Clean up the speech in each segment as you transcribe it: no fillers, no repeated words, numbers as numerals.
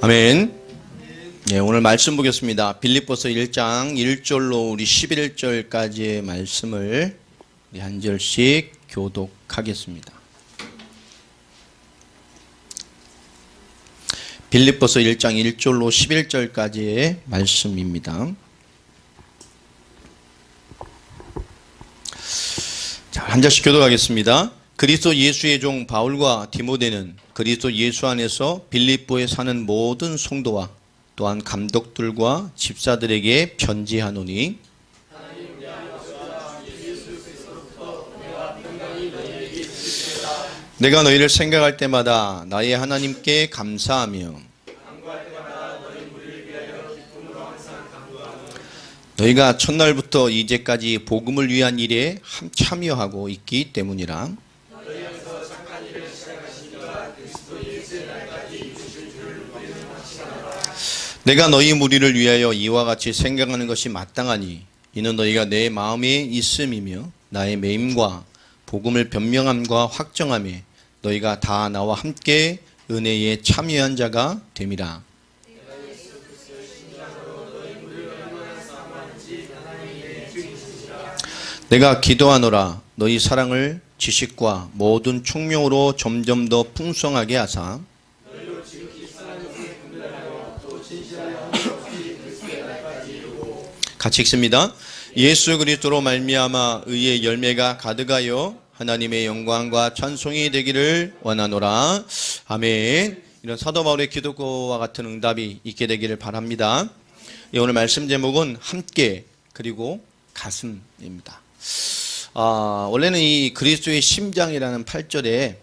아멘. 네, 오늘 말씀 보겠습니다. 빌립보서 1장 1절로 우리 11절까지의 말씀을 우리 한 절씩 교독하겠습니다. 빌립보서 1장 1절로 11절까지의 말씀입니다. 자, 한 절씩 교독하겠습니다. 그리스도 예수의 종 바울과 디모데는 그리스도 예수 안에서 빌립보에 사는 모든 성도와 또한 감독들과 집사들에게 편지하노니, 내가 너희를 생각할 때마다 나의 하나님께 감사하며 너희가 첫날부터 이제까지 복음을 위한 일에 참여하고 있기 때문이라. 내가 너희 무리를 위하여 이와 같이 생각하는 것이 마땅하니 이는 너희가 내 마음에 있음이며 나의 매임과 복음을 변명함과 확정함에 너희가 다 나와 함께 은혜에 참여한 자가 됨이라. 내가 기도하노라. 너희 사랑을 지식과 모든 총명으로 점점 더 풍성하게 하사 같이 읽습니다. 예수 그리스도로 말미암아 의의 열매가 가득하여 하나님의 영광과 찬송이 되기를 원하노라. 아멘. 이런 사도 바울의 기도와 같은 응답이 있게 되기를 바랍니다. 오늘 말씀 제목은 함께 그리고 가슴입니다. 원래는 이 그리스도의 심장이라는 8절에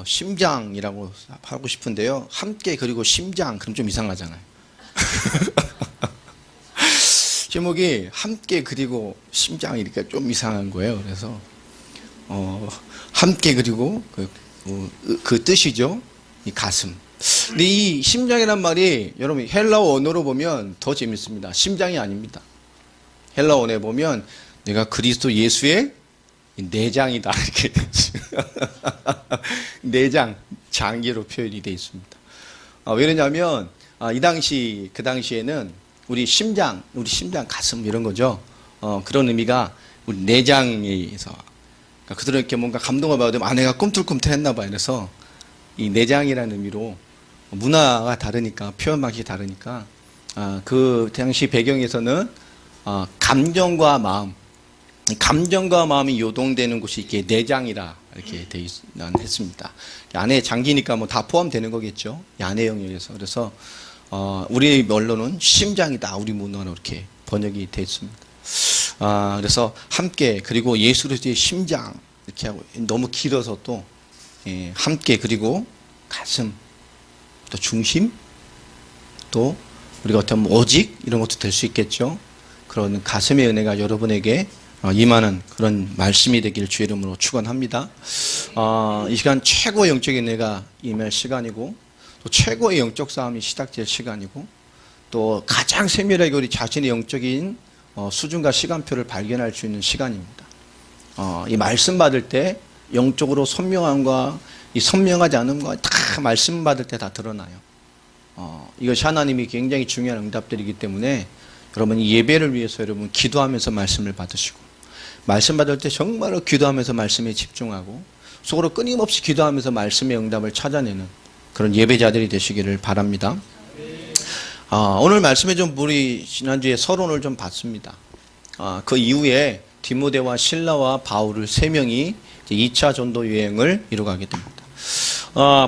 심장이라고 하고 싶은데요. 함께 그리고 심장 그럼 좀 이상하잖아요. 제목이 함께 그리고 심장이니까 좀 이상한 거예요. 그래서 함께 그리고 그 뜻이죠. 이 가슴. 근데 이 심장이란 말이 여러분 헬라어 언어로 보면 더 재밌습니다. 심장이 아닙니다. 헬라어 언어에 보면 내가 그리스도 예수의 내장이다 이렇게 되죠. 내장, 장기로 표현이 되어 있습니다. 왜 그러냐면 그 당시에는 우리 심장, 가슴 이런 거죠. 그런 의미가 우리 내장에서 그러니까 그들은 이렇게 뭔가 감동을 받으면 내가 꿈틀꿈틀했나 봐. 그래서 이 내장이라는 의미로 문화가 다르니까 표현 방식이 다르니까 그 당시 배경에서는 감정과 마음이 요동되는 곳이 이렇게 내장이라 이렇게 했습니다. 안에 장기니까 뭐 다 포함되는 거겠죠. 안의 영역에서. 그래서 우리 언론은 심장이다. 우리 문화로 이렇게 번역이 됐습니다. 그래서 함께 그리고 예수 그리스도의 심장 이렇게 하고 너무 길어서 또 함께 그리고 가슴 또 중심 또 우리가 어떤 오직 이런 것도 될 수 있겠죠. 그런 가슴의 은혜가 여러분에게 임하는 그런 말씀이 되길 주의 이름으로 축원합니다. 이 시간 최고의 영적인 은혜가 임할 시간이고 또 최고의 영적 싸움이 시작될 시간이고 또 가장 세밀하게 우리 자신의 영적인 수준과 시간표를 발견할 수 있는 시간입니다. 이 말씀 받을 때 영적으로 선명함과 이 선명하지 않음과 다 말씀 받을 때 다 드러나요. 이것이 하나님이 굉장히 중요한 응답들이기 때문에 여러분 이 예배를 위해서 여러분 기도하면서 말씀을 받으시고 말씀 받을 때 정말로 기도하면서 말씀에 집중하고 속으로 끊임없이 기도하면서 말씀의 응답을 찾아내는 그런 예배자들이 되시기를 바랍니다. 오늘 말씀에 좀 우리 지난주에 서론을 좀 봤습니다. 그 이후에 디모데와 실라와 바울을 3명이 2차 전도 여행을 이루가게 됩니다.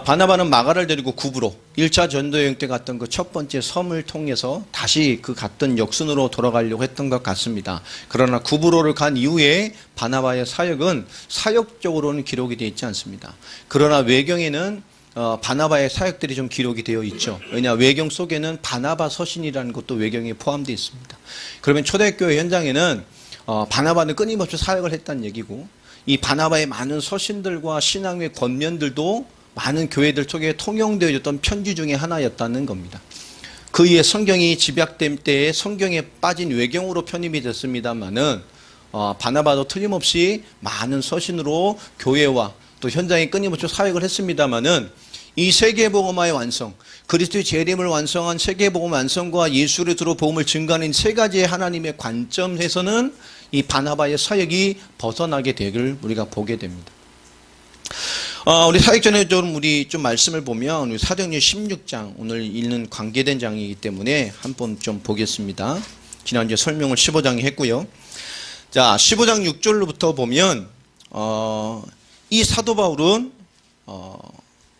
바나바는 마가를 데리고 구브로 1차 전도 여행 때 갔던 그 첫 번째 섬을 통해서 다시 그 갔던 역순으로 돌아가려고 했던 것 같습니다. 그러나 구브로를 간 이후에 바나바의 사역은 사역적으로는 기록이 되어 있지 않습니다. 그러나 외경에는 바나바의 사역들이 좀 기록이 되어 있죠. 왜냐 외경 속에는 바나바 서신이라는 것도 외경에 포함되어 있습니다. 그러면 초대교회 현장에는 바나바는 끊임없이 사역을 했다는 얘기고 이 바나바의 많은 서신들과 신앙의 권면들도 많은 교회들 속에 통용되어졌던 편지 중에 하나였다는 겁니다. 그 이후에 성경이 집약된 때에 성경에 빠진 외경으로 편입이 됐습니다만은 바나바도 틀림없이 많은 서신으로 교회와 또 현장에 끊임없이 사역을 했습니다마는 이 세계복음화의 완성, 그리스도의 재림을 완성한 세계복음 완성과 예수를 들어 복음을 증거하는 세 가지의 하나님의 관점에서는 이 바나바의 사역이 벗어나게 되기를 우리가 보게 됩니다. 우리 사역 전에 우리 좀 말씀을 보면 우리 사도행전 16장 오늘 읽는 관계된 장이기 때문에 한번 좀 보겠습니다. 지난주에 설명을 15장에 했고요. 자, 15장 6절로부터 보면 이 사도 바울은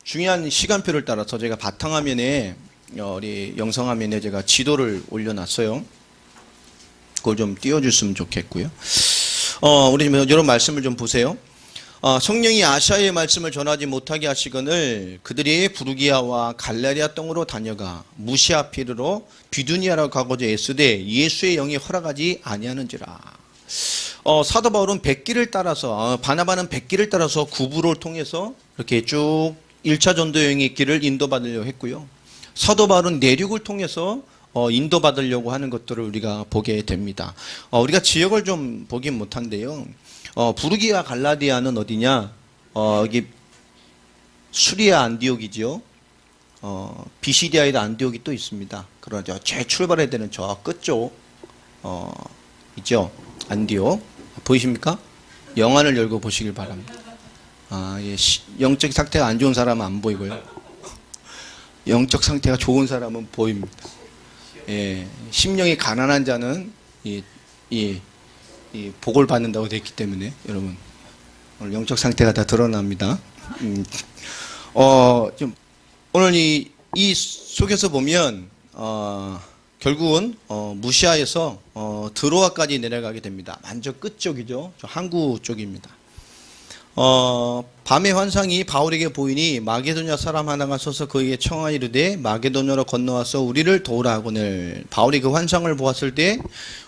중요한 시간표를 따라서 제가 바탕화면에 우리 영상화면에 제가 지도를 올려놨어요. 그걸 좀 띄워줬으면 좋겠고요. 우리 이런 말씀을 좀 보세요. 성령이 아시아의 말씀을 전하지 못하게 하시거늘 그들이 부르기아와 갈라디아 땅으로 다녀가 무시아 피르로 비두니아라고 가고자 애쓰되 예수의 영이 허락하지 아니하는지라. 사도 바울은 백기를 따라서 바나바는 백기를 따라서 구부를 통해서 이렇게 쭉 1차 전도 여행의 길을 인도받으려고 했고요. 사도 바울은 내륙을 통해서 인도받으려고 하는 것들을 우리가 보게 됩니다. 우리가 지역을 좀 보긴 못한데요. 부르기아 갈라디아는 어디냐? 여기 수리아 안디옥이죠. 비시디아에도 안디옥이 또 있습니다. 그러죠. 제 출발해야 되는 저 끝쪽 있죠. 안디옥 보이십니까? 영안을 열고 보시길 바랍니다. 예, 영적 상태가 안 좋은 사람은 안 보이고요. 영적 상태가 좋은 사람은 보입니다. 예, 심령이 가난한 자는 이 복을 받는다고 됐기 때문에 여러분 오늘 영적 상태가 다 드러납니다. 좀 오늘 이 속에서 보면 결국은 무시아에서 드로아까지 내려가게 됩니다. 완전 끝쪽이죠. 저 항구 쪽입니다. 밤의 환상이 바울에게 보이니 마게도냐 사람 하나가 서서 그에게 청하여 이르되 마게도냐로 건너와서 우리를 도우라 하거늘. 바울이 그 환상을 보았을 때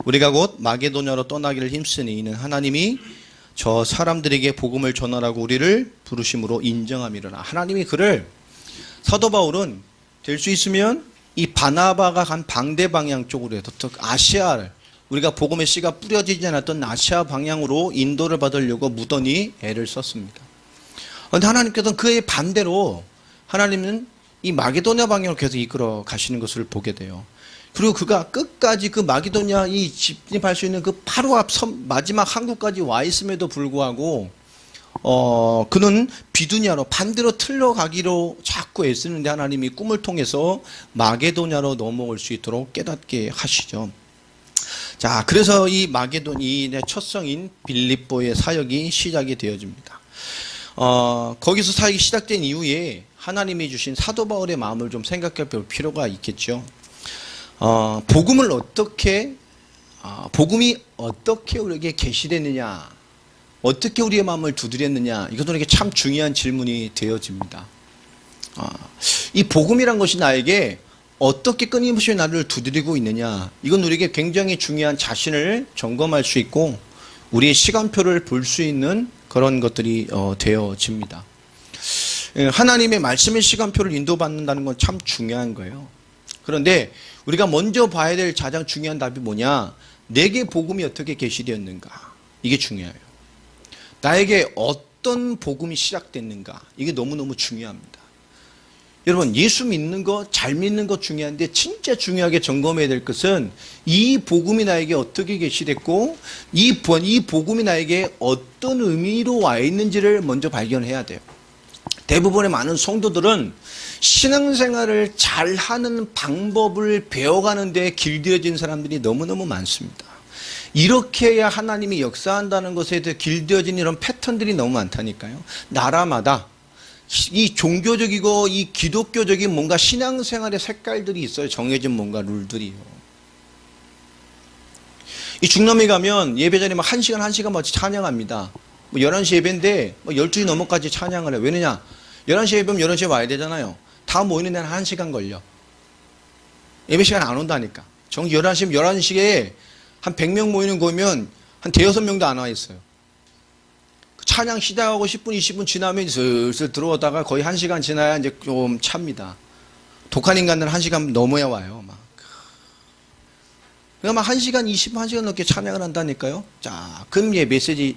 우리가 곧 마게도냐로 떠나기를 힘쓰니 이는 하나님이 저 사람들에게 복음을 전하라고 우리를 부르심으로 인정함이로라. 하나님이 그를 사도 바울은 될 수 있으면 이 바나바가 간 방대 방향 쪽으로 해서 아시아를 우리가 복음의 씨가 뿌려지지 않았던 아시아 방향으로 인도를 받으려고 무던히 애를 썼습니다. 그런데 하나님께서는 그의 반대로 하나님은 이 마게도냐 방향으로 계속 이끌어 가시는 것을 보게 돼요. 그리고 그가 끝까지 그 마게도냐 이 진입할 수 있는 그 바로 앞 마지막 항구까지 와 있음에도 불구하고 그는 비두냐로 반대로 틀려가기로 자꾸 애쓰는데 하나님이 꿈을 통해서 마게도냐로 넘어올 수 있도록 깨닫게 하시죠. 자, 그래서 이 마게도니의 첫 성인 빌립보의 사역이 시작이 되어집니다. 거기서 사역이 시작된 이후에 하나님이 주신 사도 바울의 마음을 좀 생각해 볼 필요가 있겠죠. 복음이 어떻게 우리에게 계시됐느냐, 어떻게 우리의 마음을 두드렸느냐, 이것은 우리에게 참 중요한 질문이 되어집니다. 이 복음이란 것이 나에게 어떻게 끊임없이 나를 두드리고 있느냐, 이건 우리에게 굉장히 중요한 자신을 점검할 수 있고 우리의 시간표를 볼 수 있는 그런 것들이 되어집니다. 하나님의 말씀의 시간표를 인도받는다는 건 참 중요한 거예요. 그런데 우리가 먼저 봐야 될 가장 중요한 답이 뭐냐, 내게 복음이 어떻게 계시되었는가, 이게 중요해요. 나에게 어떤 복음이 시작됐는가, 이게 너무너무 중요합니다. 여러분, 예수 믿는 거, 잘 믿는 거 중요한데 진짜 중요하게 점검해야 될 것은 이 복음이 나에게 어떻게 계시됐고 이 복음이 나에게 어떤 의미로 와 있는지를 먼저 발견해야 돼요. 대부분의 많은 성도들은 신앙생활을 잘하는 방법을 배워가는 데 길들여진 사람들이 너무너무 많습니다. 이렇게 해야 하나님이 역사한다는 것에 대해 길들여진 이런 패턴들이 너무 많다니까요. 나라마다 이 종교적이고 이 기독교적인 뭔가 신앙생활의 색깔들이 있어요. 정해진 뭔가 룰들이요. 이 중남에 가면 예배 전에 막 1시간 마치 찬양합니다. 뭐 11시 예배인데 뭐 12시 넘어까지 찬양을 해요. 왜냐냐? 11시 예배면 11시에 와야 되잖아요. 다 모이는 데는 1시간 걸려. 예배 시간 안 온다니까. 정기 11시면 11시에 한 100명 모이는 거면 한 대여섯 명도 안 와 있어요. 찬양 시작하고 10분, 20분 지나면 슬슬 들어오다가 거의 1시간 지나야 이제 좀 찹니다. 독한 인간들은 1시간 넘어야 와요. 그러니까 막 1시간, 20분, 1시간 넘게 찬양을 한다니까요. 자, 그럼 예, 메시지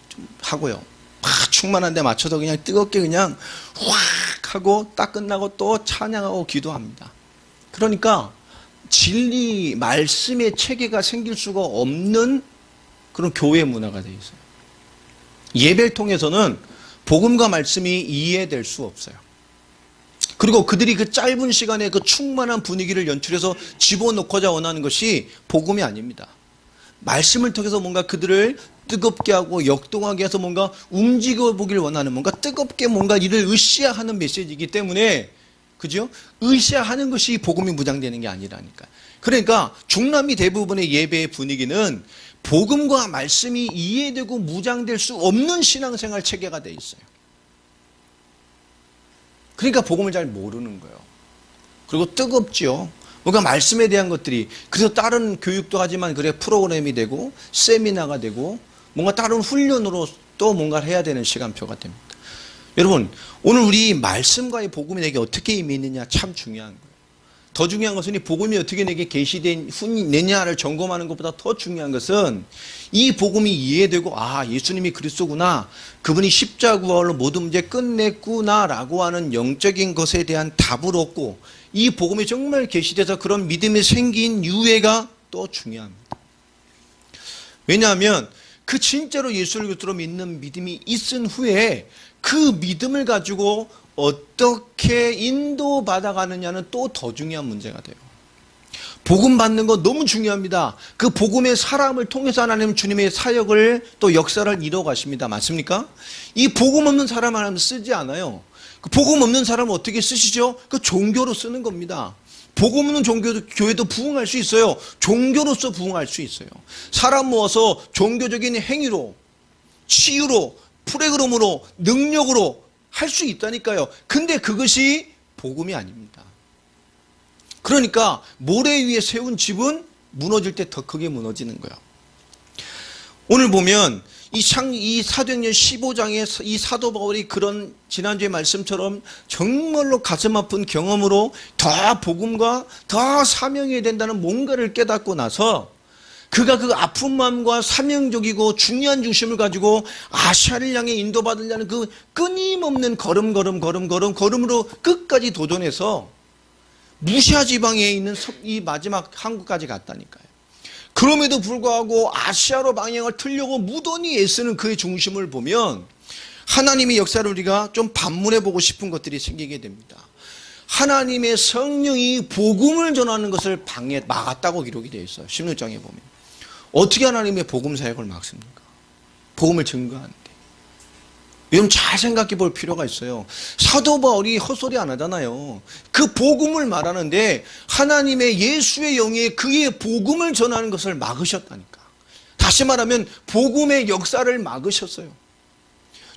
좀 하고요. 막 충만한 데 맞춰서 그냥 뜨겁게 그냥 확 하고 딱 끝나고 또 찬양하고 기도합니다. 그러니까 진리 말씀의 체계가 생길 수가 없는 그런 교회 문화가 되어 있어요. 예배를 통해서는 복음과 말씀이 이해될 수 없어요. 그리고 그들이 그 짧은 시간에 그 충만한 분위기를 연출해서 집어넣고자 원하는 것이 복음이 아닙니다. 말씀을 통해서 뭔가 그들을 뜨겁게 하고 역동하게 해서 뭔가 움직여 보길 원하는, 뭔가 뜨겁게 뭔가 이를 으쌰하는 메시지이기 때문에, 그죠? 으쌰하는 것이 복음이 무장되는 게 아니라니까. 그러니까 중남미 대부분의 예배의 분위기는 복음과 말씀이 이해되고 무장될 수 없는 신앙생활 체계가 돼 있어요. 그러니까 복음을 잘 모르는 거예요. 그리고 뜨겁죠. 뭔가 말씀에 대한 것들이, 그래서 다른 교육도 하지만 그래 프로그램이 되고 세미나가 되고 뭔가 다른 훈련으로 또 뭔가를 해야 되는 시간표가 됩니다. 여러분, 오늘 우리 말씀과의 복음이 내게 어떻게 임했느냐 참 중요한 거예요. 더 중요한 것은 이 복음이 어떻게 내게 계시되느냐를 점검하는 것보다 더 중요한 것은 이 복음이 이해되고, 아, 예수님이 그리스도구나, 그분이 십자구로 모든 문제 끝냈구나 라고 하는 영적인 것에 대한 답을 얻고, 이 복음이 정말 계시돼서 그런 믿음이 생긴 이유가 또 중요합니다. 왜냐하면 그 진짜로 예수를 그리스도로 믿는 믿음이 있은 후에 그 믿음을 가지고 어떻게 인도받아 가느냐는 또 더 중요한 문제가 돼요. 복음 받는 거 너무 중요합니다. 그 복음의 사람을 통해서 하나님 주님의 사역을 또 역사를 이루어 가십니다. 맞습니까? 이 복음 없는 사람 하나님 쓰지 않아요. 그 복음 없는 사람은 어떻게 쓰시죠? 그 종교로 쓰는 겁니다. 복음 없는 교회도 부흥할 수 있어요. 종교로서 부흥할 수 있어요. 사람 모아서 종교적인 행위로, 치유로, 프로그램으로, 능력으로 할 수 있다니까요. 근데 그것이 복음이 아닙니다. 그러니까 모래 위에 세운 집은 무너질 때 더 크게 무너지는 거예요. 오늘 보면 이 사도행전 15장에 이 사도 바울이 그런 지난주의 말씀처럼 정말로 가슴 아픈 경험으로 더 복음과 더 사명해야 된다는 뭔가를 깨닫고 나서 그가 그 아픈 마음과 사명적이고 중요한 중심을 가지고 아시아를 향해 인도받으려는 그 끊임없는 걸음으로 끝까지 도전해서 무시아 지방에 있는 이 마지막 항구까지 갔다니까요. 그럼에도 불구하고 아시아로 방향을 틀려고 무던히 애쓰는 그의 중심을 보면 하나님의 역사를 우리가 좀 반문해 보고 싶은 것들이 생기게 됩니다. 하나님의 성령이 복음을 전하는 것을 막았다고 기록이 되어 있어요. 16장에 보면. 어떻게 하나님의 복음 사역을 막습니까? 복음을 증거하는데. 여러분 잘 생각해 볼 필요가 있어요. 사도 바울이 헛소리 안 하잖아요. 그 복음을 말하는데 하나님의 예수의 영이 그의 복음을 전하는 것을 막으셨다니까. 다시 말하면 복음의 역사를 막으셨어요.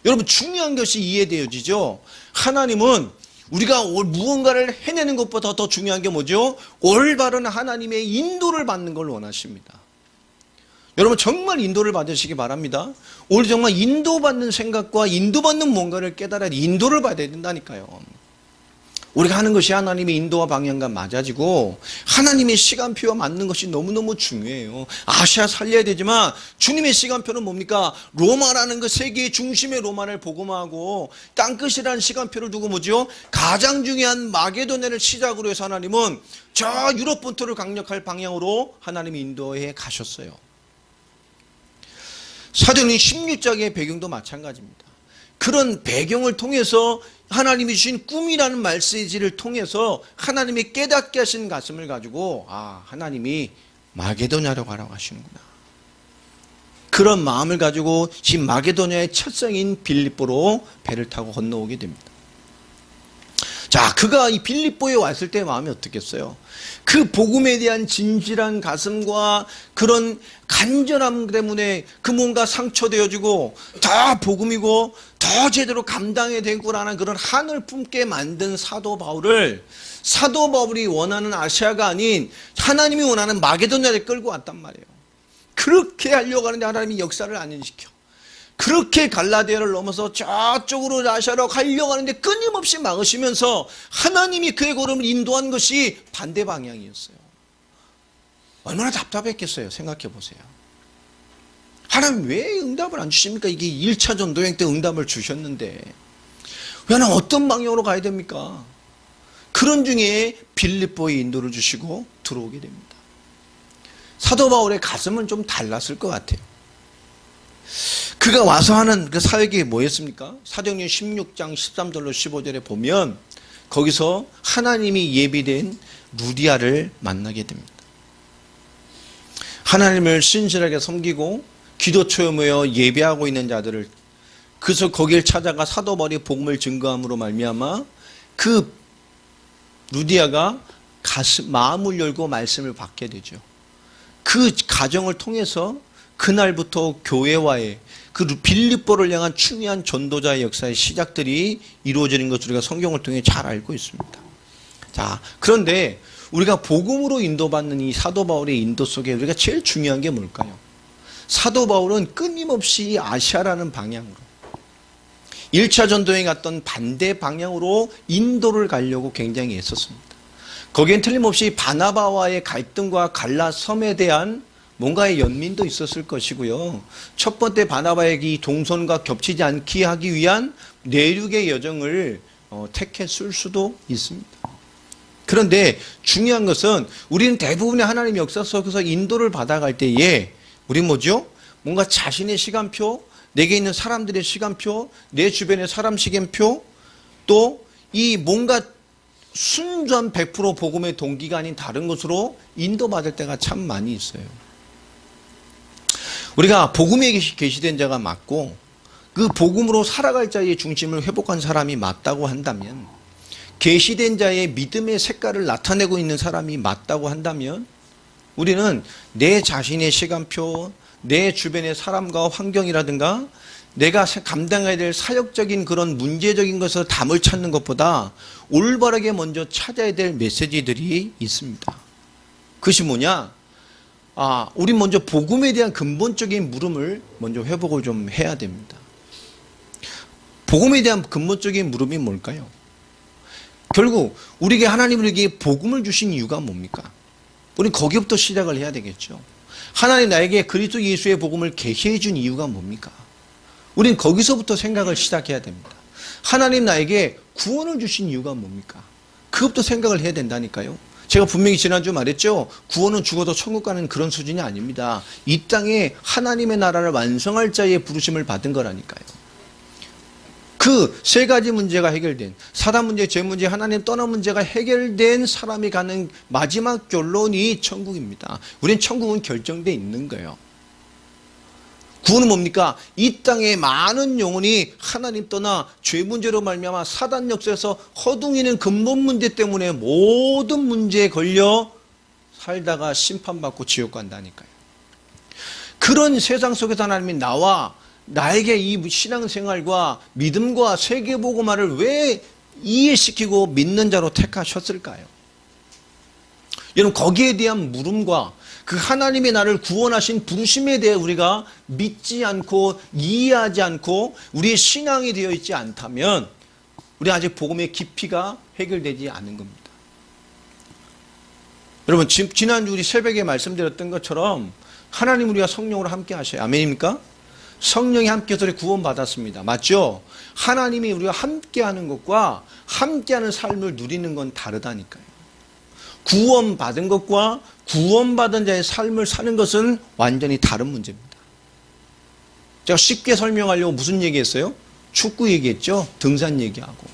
여러분 중요한 것이 이해되어지죠. 하나님은 우리가 무언가를 해내는 것보다 더 중요한 게 뭐죠? 올바른 하나님의 인도를 받는 걸 원하십니다. 여러분 정말 인도를 받으시기 바랍니다. 오늘 정말 인도받는 생각과 인도받는 뭔가를 깨달아야 인도를 받아야 된다니까요. 우리가 하는 것이 하나님의 인도와 방향과 맞아지고 하나님의 시간표와 맞는 것이 너무너무 중요해요. 아시아 살려야 되지만 주님의 시간표는 뭡니까? 로마라는 그 세계의 중심의 로마를 복음하고 땅끝이라는 시간표를 두고 뭐죠? 가장 중요한 마게도냐를 시작으로 해서 하나님은 저 유럽 본토를 강력할 방향으로 하나님이 인도해 가셨어요. 사도행전 16장의 배경도 마찬가지입니다. 그런 배경을 통해서 하나님이 주신 꿈이라는 메시지를 통해서 하나님이 깨닫게 하신 가슴을 가지고 하나님이 마게도냐로 가라고 하시는구나. 그런 마음을 가지고 지금 마게도냐의 첫 성인 빌립보로 배를 타고 건너오게 됩니다. 자, 그가 이 빌립보에 왔을 때 마음이 어떻겠어요? 그 복음에 대한 진실한 가슴과 그런 간절함 때문에 그 뭔가 상처되어지고 더 복음이고 더 제대로 감당해야 되고라는 그런 한을 품게 만든 사도 바울이 원하는 아시아가 아닌 하나님이 원하는 마게도냐를 끌고 왔단 말이에요. 그렇게 하려고 하는데 하나님이 역사를 안인시켜. 그렇게 갈라디아를 넘어서 저쪽으로 아시아로 가려고 하는데 끊임없이 막으시면서 하나님이 그의 걸음을 인도한 것이 반대 방향이었어요. 얼마나 답답했겠어요. 생각해 보세요. 하나님 왜 응답을 안 주십니까? 이게 1차 전도여행 때 응답을 주셨는데 왜 하나님 어떤 방향으로 가야 됩니까? 그런 중에 빌립보에 인도를 주시고 들어오게 됩니다. 사도 바울의 가슴은 좀 달랐을 것 같아요. 그가 와서 하는 그 사역이 뭐였습니까? 사도행전 16장 13절로 15절에 보면 거기서 하나님이 예비된 루디아를 만나게 됩니다. 하나님을 신실하게 섬기고 기도처에 모여 예배하고 있는 자들을, 그래서 거기를 찾아가 사도 바울이 복음을 증거함으로 말미암아 그 루디아가 마음을 열고 말씀을 받게 되죠. 그 가정을 통해서 그날부터 교회와의 그 빌립보를 향한 중요한 전도자의 역사의 시작들이 이루어지는 것을 우리가 성경을 통해 잘 알고 있습니다. 자, 그런데 우리가 복음으로 인도받는 이 사도 바울의 인도 속에 우리가 제일 중요한 게 뭘까요? 사도 바울은 끊임없이 아시아라는 방향으로 1차 전도에 갔던 반대 방향으로 인도를 가려고 굉장히 애썼습니다. 거기엔 틀림없이 바나바와의 갈등과 갈라섬에 대한 뭔가의 연민도 있었을 것이고요. 첫 번째 바나바의 이 동선과 겹치지 않게 하기 위한 내륙의 여정을 택했을 수도 있습니다. 그런데 중요한 것은 우리는 대부분의 하나님의 역사 속에서 인도를 받아갈 때에 우리 뭐죠? 뭔가 자신의 시간표, 내게 있는 사람들의 시간표, 내 주변의 사람 시간표, 또 이 뭔가 순전 100% 복음의 동기가 아닌 다른 것으로 인도받을 때가 참 많이 있어요. 우리가 복음에 계시된 자가 맞고 그 복음으로 살아갈 자의 중심을 회복한 사람이 맞다고 한다면, 계시된 자의 믿음의 색깔을 나타내고 있는 사람이 맞다고 한다면, 우리는 내 자신의 시간표, 내 주변의 사람과 환경이라든가 내가 감당해야 될 사역적인 그런 문제적인 것을 담을 찾는 것보다 올바르게 먼저 찾아야 될 메시지들이 있습니다. 그것이 뭐냐? 우리 먼저 복음에 대한 근본적인 물음을 먼저 회복을 좀 해야 됩니다. 복음에 대한 근본적인 물음이 뭘까요? 결국 우리에게 하나님은 우리에게 복음을 주신 이유가 뭡니까? 우리는 거기부터 시작을 해야 되겠죠. 하나님 나에게 그리스도 예수의 복음을 계시해 준 이유가 뭡니까? 우리는 거기서부터 생각을 시작해야 됩니다. 하나님 나에게 구원을 주신 이유가 뭡니까? 그것부터 생각을 해야 된다니까요. 제가 분명히 지난주 말했죠. 구원은 죽어도 천국 가는 그런 수준이 아닙니다. 이 땅에 하나님의 나라를 완성할 자의 부르심을 받은 거라니까요. 그 세 가지 문제가 해결된, 사단 문제, 죄 문제, 하나님 떠난 문제가 해결된 사람이 가는 마지막 결론이 천국입니다. 우리는 천국은 결정되어 있는 거예요. 구원은 뭡니까? 이 땅에 많은 영혼이 하나님 떠나 죄 문제로 말미암아 사단 역사에서 허둥이는 근본 문제 때문에 모든 문제에 걸려 살다가 심판받고 지옥 간다니까요. 그런 세상 속에서 하나님이 나와 나에게 이 신앙생활과 믿음과 세계복음화를 왜 이해시키고 믿는 자로 택하셨을까요? 여러분, 거기에 대한 물음과 그 하나님의 나를 구원하신 부르심에 대해 우리가 믿지 않고 이해하지 않고 우리의 신앙이 되어 있지 않다면 우리 아직 복음의 깊이가 해결되지 않은 겁니다. 여러분, 지난주 우리 새벽에 말씀드렸던 것처럼 하나님 우리가 성령으로 함께 하셔요. 아멘입니까? 성령이 함께해서 구원받았습니다. 맞죠? 하나님이 우리가 함께하는 것과 함께하는 삶을 누리는 건 다르다니까요. 구원받은 것과 구원받은 자의 삶을 사는 것은 완전히 다른 문제입니다. 제가 쉽게 설명하려고 무슨 얘기했어요? 축구 얘기했죠? 등산 얘기하고.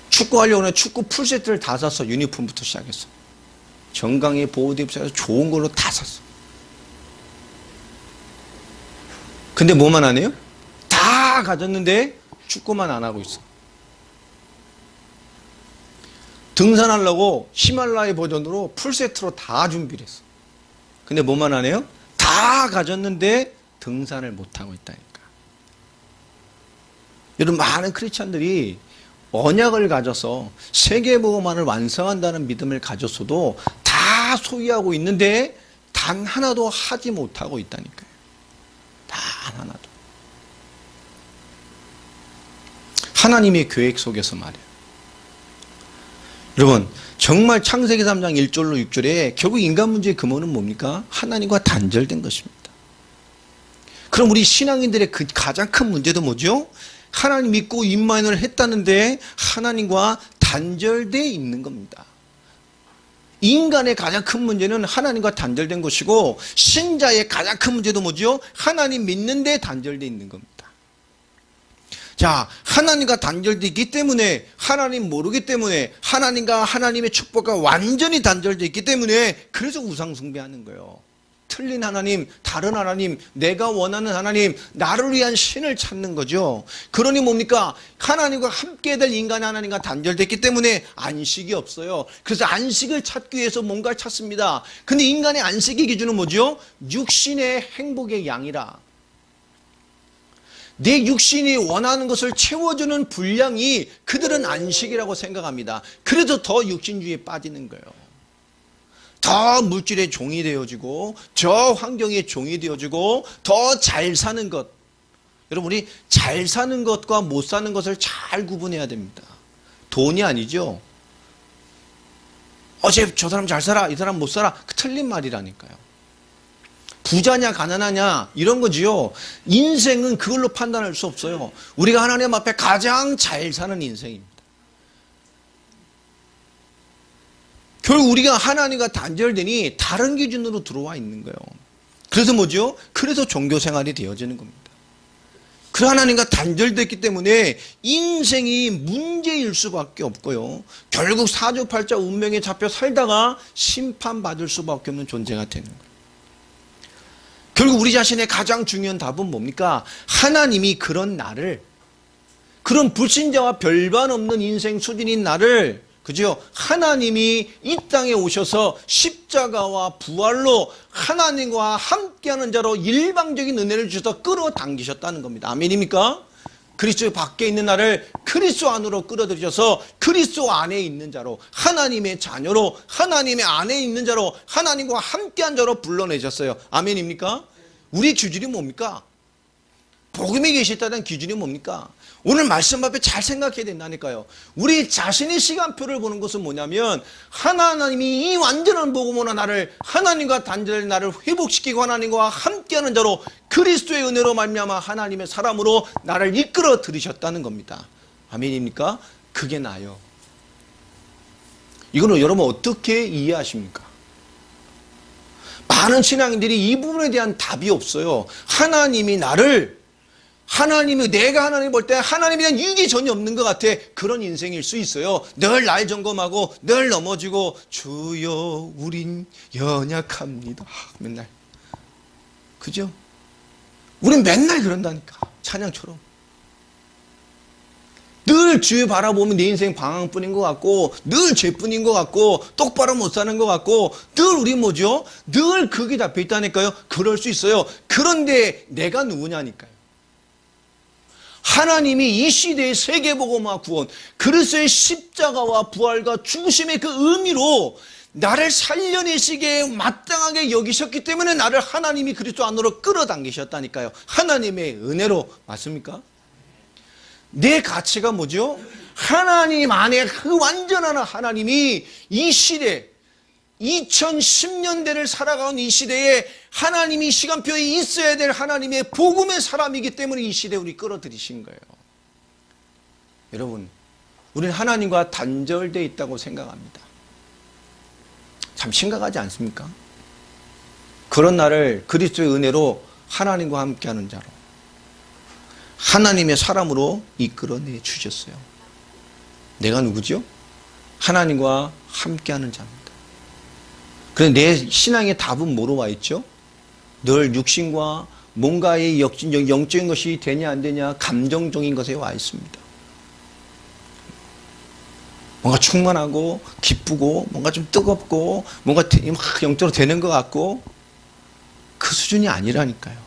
축구하려고 하면 축구 풀세트를 다 샀어. 유니폼부터 시작했어. 정강이 보호대 입사해서 좋은 걸로 다 샀어. 근데 뭐만 안 해요? 다 가졌는데 축구만 안 하고 있어. 등산하려고 히말라야 버전으로 풀세트로 다 준비를 했어. 근데 뭐만 안 해요? 다 가졌는데 등산을 못하고 있다니까. 여러분, 많은 크리스찬들이 언약을 가져서 세계복음화를 완성한다는 믿음을 가졌어도 다 소유하고 있는데 단 하나도 하지 못하고 있다니까요. 단 하나도. 하나님의 계획 속에서 말이에요. 여러분, 정말 창세기 3장 1절로 6절에 결국 인간 문제의 근원은 뭡니까? 하나님과 단절된 것입니다. 그럼 우리 신앙인들의 그 가장 큰 문제도 뭐죠? 하나님 믿고 임마누엘 했다는데 하나님과 단절되어 있는 겁니다. 인간의 가장 큰 문제는 하나님과 단절된 것이고, 신자의 가장 큰 문제도 뭐죠? 하나님 믿는데 단절되어 있는 겁니다. 자, 하나님과 단절되어 있기 때문에, 하나님 모르기 때문에, 하나님과 하나님의 축복과 완전히 단절되어 있기 때문에, 그래서 우상숭배하는 거예요. 틀린 하나님, 다른 하나님, 내가 원하는 하나님, 나를 위한 신을 찾는 거죠. 그러니 뭡니까? 하나님과 함께 될 인간이 하나님과 단절됐기 때문에 안식이 없어요. 그래서 안식을 찾기 위해서 뭔가를 찾습니다. 근데 인간의 안식의 기준은 뭐죠? 육신의 행복의 양이라. 내 육신이 원하는 것을 채워주는 분량이 그들은 안식이라고 생각합니다. 그래서 더 육신주의에 빠지는 거예요. 더 물질의 종이 되어지고, 저 환경의 종이 되어지고, 더 잘 사는 것. 여러분, 우리 잘 사는 것과 못 사는 것을 잘 구분해야 됩니다. 돈이 아니죠. 어제 저 사람 잘 살아, 이 사람 못 살아. 그 틀린 말이라니까요. 부자냐 가난하냐 이런 거지요. 인생은 그걸로 판단할 수 없어요. 우리가 하나님 앞에 가장 잘 사는 인생입니다. 결국 우리가 하나님과 단절되니 다른 기준으로 들어와 있는 거예요. 그래서 뭐죠? 그래서 종교생활이 되어지는 겁니다. 그 하나님과 단절됐기 때문에 인생이 문제일 수밖에 없고요. 결국 사주팔자 운명에 잡혀 살다가 심판받을 수밖에 없는 존재가 되는 거예요. 결국 우리 자신의 가장 중요한 답은 뭡니까? 하나님이 그런 나를, 그런 불신자와 별반 없는 인생 수준인 나를, 그죠? 하나님이 이 땅에 오셔서 십자가와 부활로 하나님과 함께하는 자로 일방적인 은혜를 주셔서 끌어당기셨다는 겁니다. 아멘입니까? 그리스도 밖에 있는 나를 그리스도 안으로 끌어들이셔서 그리스도 안에 있는 자로, 하나님의 자녀로, 하나님의 안에 있는 자로, 하나님과 함께한 자로 불러내셨어요. 아멘입니까? 우리 기준이 뭡니까? 복음에 계시다는 기준이 뭡니까? 오늘 말씀 앞에 잘 생각해야 된다니까요. 우리 자신의 시간표를 보는 것은 뭐냐면, 하나님이 이 완전한 복음으로 나를, 하나님과 단절된 나를 회복시키고 하나님과 함께하는 자로 그리스도의 은혜로 말미암아 하나님의 사람으로 나를 이끌어 들이셨다는 겁니다. 아멘입니까? 그게 나요. 이거는 여러분 어떻게 이해하십니까? 많은 신앙인들이 이 부분에 대한 답이 없어요. 하나님이 나를, 하나님이, 내가 하나님 볼 때 하나님에 대한 유익이 전혀 없는 것 같아. 그런 인생일 수 있어요. 늘 날 점검하고 늘 넘어지고, 주여 우린 연약합니다. 맨날. 그죠? 우린 맨날 그런다니까. 찬양처럼. 늘 주여 바라보면 내 인생 방황뿐인 것 같고, 늘 죄뿐인 것 같고, 똑바로 못 사는 것 같고, 늘 우리 뭐죠? 늘 그게 잡혀 있다니까요. 그럴 수 있어요. 그런데 내가 누구냐니까요. 하나님이 이 시대의 세계복음화 구원, 그리스도의 십자가와 부활과 죽으심의 그 의미로 나를 살려내시기에 마땅하게 여기셨기 때문에 나를 하나님이 그리스도 안으로 끌어당기셨다니까요. 하나님의 은혜로. 맞습니까? 내 가치가 뭐죠? 하나님 안에 그 완전한 하나님이 이 시대, 2010년대를 살아가는 이 시대에 하나님이 시간표에 있어야 될 하나님의 복음의 사람이기 때문에 이 시대에 우리 끌어들이신 거예요. 여러분, 우리는 하나님과 단절되어 있다고 생각합니다. 참 심각하지 않습니까? 그런 나를 그리스도의 은혜로 하나님과 함께하는 자로, 하나님의 사람으로 이끌어내 주셨어요. 내가 누구죠? 하나님과 함께하는 자입니다. 그래서 내 신앙의 답은 뭐로 와 있죠? 늘 육신과 뭔가의 영적인 것이 되냐 안 되냐, 감정적인 것에 와 있습니다. 뭔가 충만하고 기쁘고 뭔가 좀 뜨겁고 뭔가 막 영적으로 되는 것 같고, 그 수준이 아니라니까요.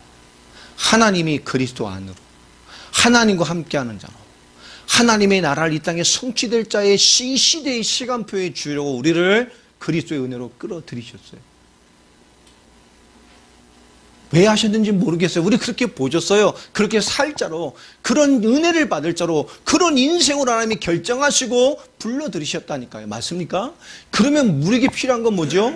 하나님이 그리스도 안으로, 하나님과 함께하는 자로, 하나님의 나라를 이 땅에 성취될 자의 시대의 시간표에 주려고 우리를 그리스도의 은혜로 끌어들이셨어요. 왜 하셨는지 모르겠어요. 우리 그렇게 보셨어요. 그렇게 살 자로, 그런 은혜를 받을 자로, 그런 인생으로 하나님이 결정하시고 불러들이셨다니까요. 맞습니까? 그러면 우리에게 필요한 건 뭐죠?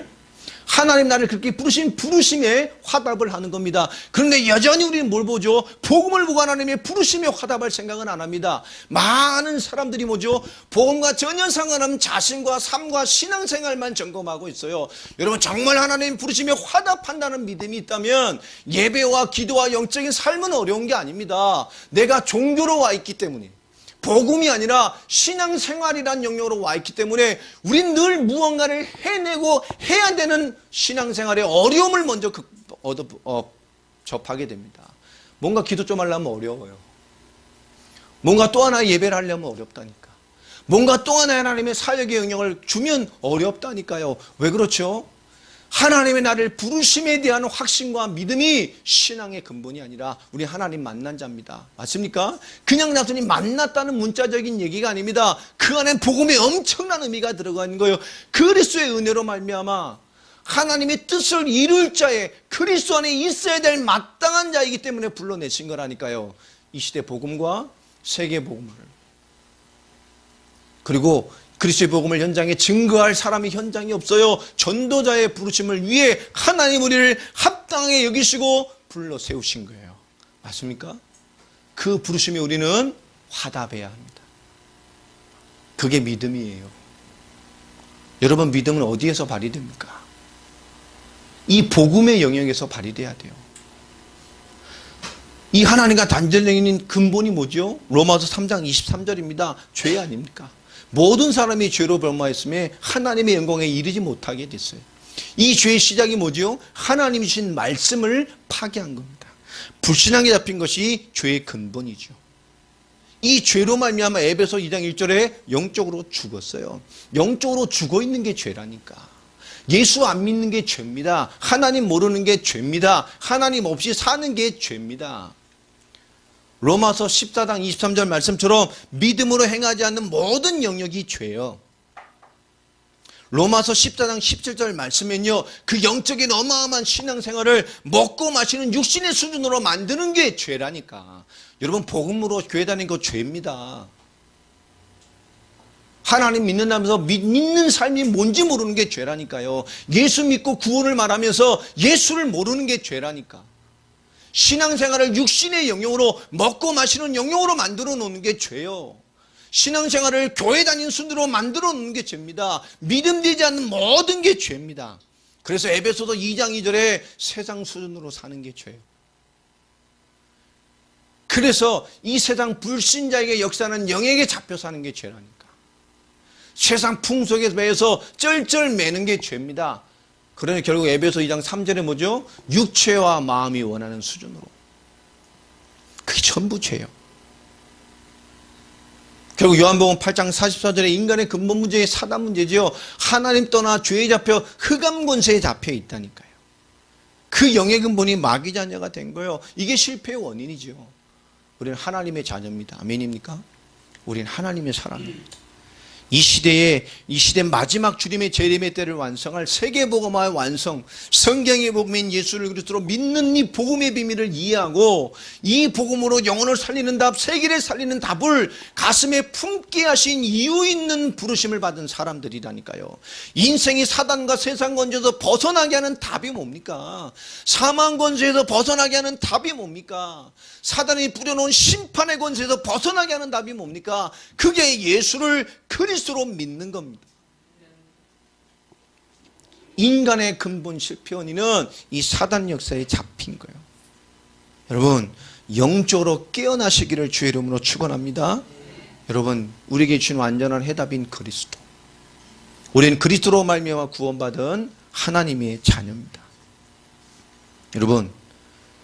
하나님 나를 그렇게 부르신 부르심에 화답을 하는 겁니다. 그런데 여전히 우리는 뭘 보죠? 복음을 보고 하나님의 부르심에 화답할 생각은 안 합니다. 많은 사람들이 뭐죠? 복음과 전혀 상관없는 자신과 삶과 신앙생활만 점검하고 있어요. 여러분, 정말 하나님 부르심에 화답한다는 믿음이 있다면 예배와 기도와 영적인 삶은 어려운 게 아닙니다. 내가 종교로 와 있기 때문에, 복음이 아니라 신앙생활이란 영역으로 와 있기 때문에 우린 늘 무언가를 해내고 해야 되는 신앙생활의 어려움을 먼저 접하게 됩니다. 뭔가 기도 좀 하려면 어려워요. 뭔가 또 하나 예배를 하려면 어렵다니까. 뭔가 또 하나 하나님의 사역의 영역을 주면 어렵다니까요. 왜 그렇죠? 하나님의 나를 부르심에 대한 확신과 믿음이 신앙의 근본이 아니라 우리 하나님 만난 자입니다. 맞습니까? 그냥 단순히 만났다는 문자적인 얘기가 아닙니다. 그 안에 복음의 엄청난 의미가 들어가 있는 거예요. 그리스도의 은혜로 말미암아 하나님의 뜻을 이룰 자에, 그리스도 안에 있어야 될 마땅한 자이기 때문에 불러내신 거라니까요. 이 시대 복음과 세계 복음을, 그리고 그리스도의 복음을 현장에 증거할 사람이 현장이 없어요. 전도자의 부르심을 위해 하나님 우리를 합당하게 여기시고 불러 세우신 거예요. 맞습니까? 그 부르심에 우리는 화답해야 합니다. 그게 믿음이에요. 여러분, 믿음은 어디에서 발휘됩니까? 이 복음의 영역에서 발휘돼야 돼요. 이 하나님과 단절되는 근본이 뭐죠? 로마서 3장 23절입니다. 죄 아닙니까? 모든 사람이 죄로 범하였으며 하나님의 영광에 이르지 못하게 됐어요. 이 죄의 시작이 뭐죠? 하나님이 주신 말씀을 파괴한 겁니다. 불신앙에 잡힌 것이 죄의 근본이죠. 이 죄로 말미암아 에베소 2장 1절에 영적으로 죽었어요. 영적으로 죽어 있는 게 죄라니까. 예수 안 믿는 게 죄입니다. 하나님 모르는 게 죄입니다. 하나님 없이 사는 게 죄입니다. 로마서 14장 23절 말씀처럼 믿음으로 행하지 않는 모든 영역이 죄예요. 로마서 14장 17절 말씀은요, 그 영적인 어마어마한 신앙생활을 먹고 마시는 육신의 수준으로 만드는 게 죄라니까. 여러분, 복음으로 교회 다니는 거 죄입니다. 하나님 믿는다면서 믿는 삶이 뭔지 모르는 게 죄라니까요. 예수 믿고 구원을 말하면서 예수를 모르는 게 죄라니까. 신앙생활을 육신의 영역으로, 먹고 마시는 영역으로 만들어 놓는 게 죄요. 신앙생활을 교회 다니는 순으로 만들어 놓는 게 죄입니다. 믿음되지 않는 모든 게 죄입니다. 그래서 에베소서 2장 2절에 세상 수준으로 사는 게 죄예요. 그래서 이 세상 불신자에게 역사하는 영에게 잡혀 사는 게 죄라니까. 세상 풍속에 매여서 쩔쩔 매는 게 죄입니다. 그러니 결국 에베소 2장 3절에 뭐죠? 육체와 마음이 원하는 수준으로. 그게 전부 죄예요. 결국 요한복음 8장 44절에 인간의 근본 문제의 사단 문제죠. 하나님 떠나 죄에 잡혀 흑암 권세에 잡혀 있다니까요. 그 영의 근본이 마귀 자녀가 된 거예요. 이게 실패의 원인이죠. 우리는 하나님의 자녀입니다. 아멘입니까? 우리는 하나님의 사람입니다. 이 시대 마지막 주님의 재림의 때를 완성할 세계복음화의 완성, 성경의 복음인 예수를 그리스도로 믿는 이 복음의 비밀을 이해하고 이 복음으로 영혼을 살리는 답, 세계를 살리는 답을 가슴에 품게 하신 이유 있는 부르심을 받은 사람들이라니까요. 인생이 사단과 세상 권세에서 벗어나게 하는 답이 뭡니까? 사망 권세에서 벗어나게 하는 답이 뭡니까? 사단이 뿌려놓은 심판의 권세에서 벗어나게 하는 답이 뭡니까? 그게 예수를 그리스도로 믿는 겁니다. 인간의 근본 실패 원인은 이 사단 역사에 잡힌 거예요. 여러분, 영적으로 깨어나시기를 주의 이름으로 축원합니다. 여러분, 우리에게 주신 완전한 해답인 그리스도. 우리는 그리스도로 말미암아 구원받은 하나님의 자녀입니다.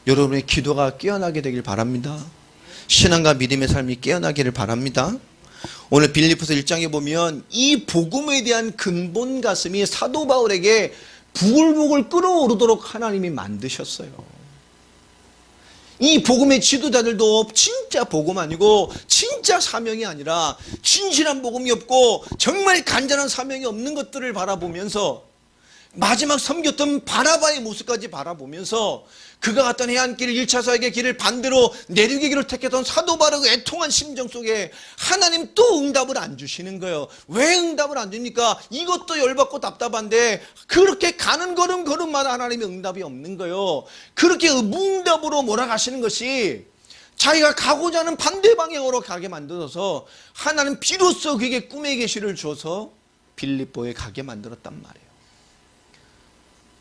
여러분의 기도가 깨어나게 되길 바랍니다. 신앙과 믿음의 삶이 깨어나기를 바랍니다. 오늘 빌립보서 1장에 보면 이 복음에 대한 근본 가슴이 사도 바울에게 부글부글 끓어오르도록 하나님이 만드셨어요. 이 복음의 지도자들도 진짜 복음 아니고 진짜 사명이 아니라 진실한 복음이 없고 정말 간절한 사명이 없는 것들을 바라보면서 마지막 섬겼던 바나바의 모습까지 바라보면서 그가 갔던 해안길 1차 사역의 길을 반대로 내륙의 길을 택했던 사도 바울의 애통한 심정 속에 하나님 또 응답을 안 주시는 거예요. 왜 응답을 안 줍니까? 이것도 열받고 답답한데 그렇게 가는 걸음마다 하나님의 응답이 없는 거예요. 그렇게 무응답으로 몰아가시는 것이 자기가 가고자 하는 반대 방향으로 가게 만들어서 하나님 비로소 그에게 꿈의 계시를 줘서 빌립보에 가게 만들었단 말이에요.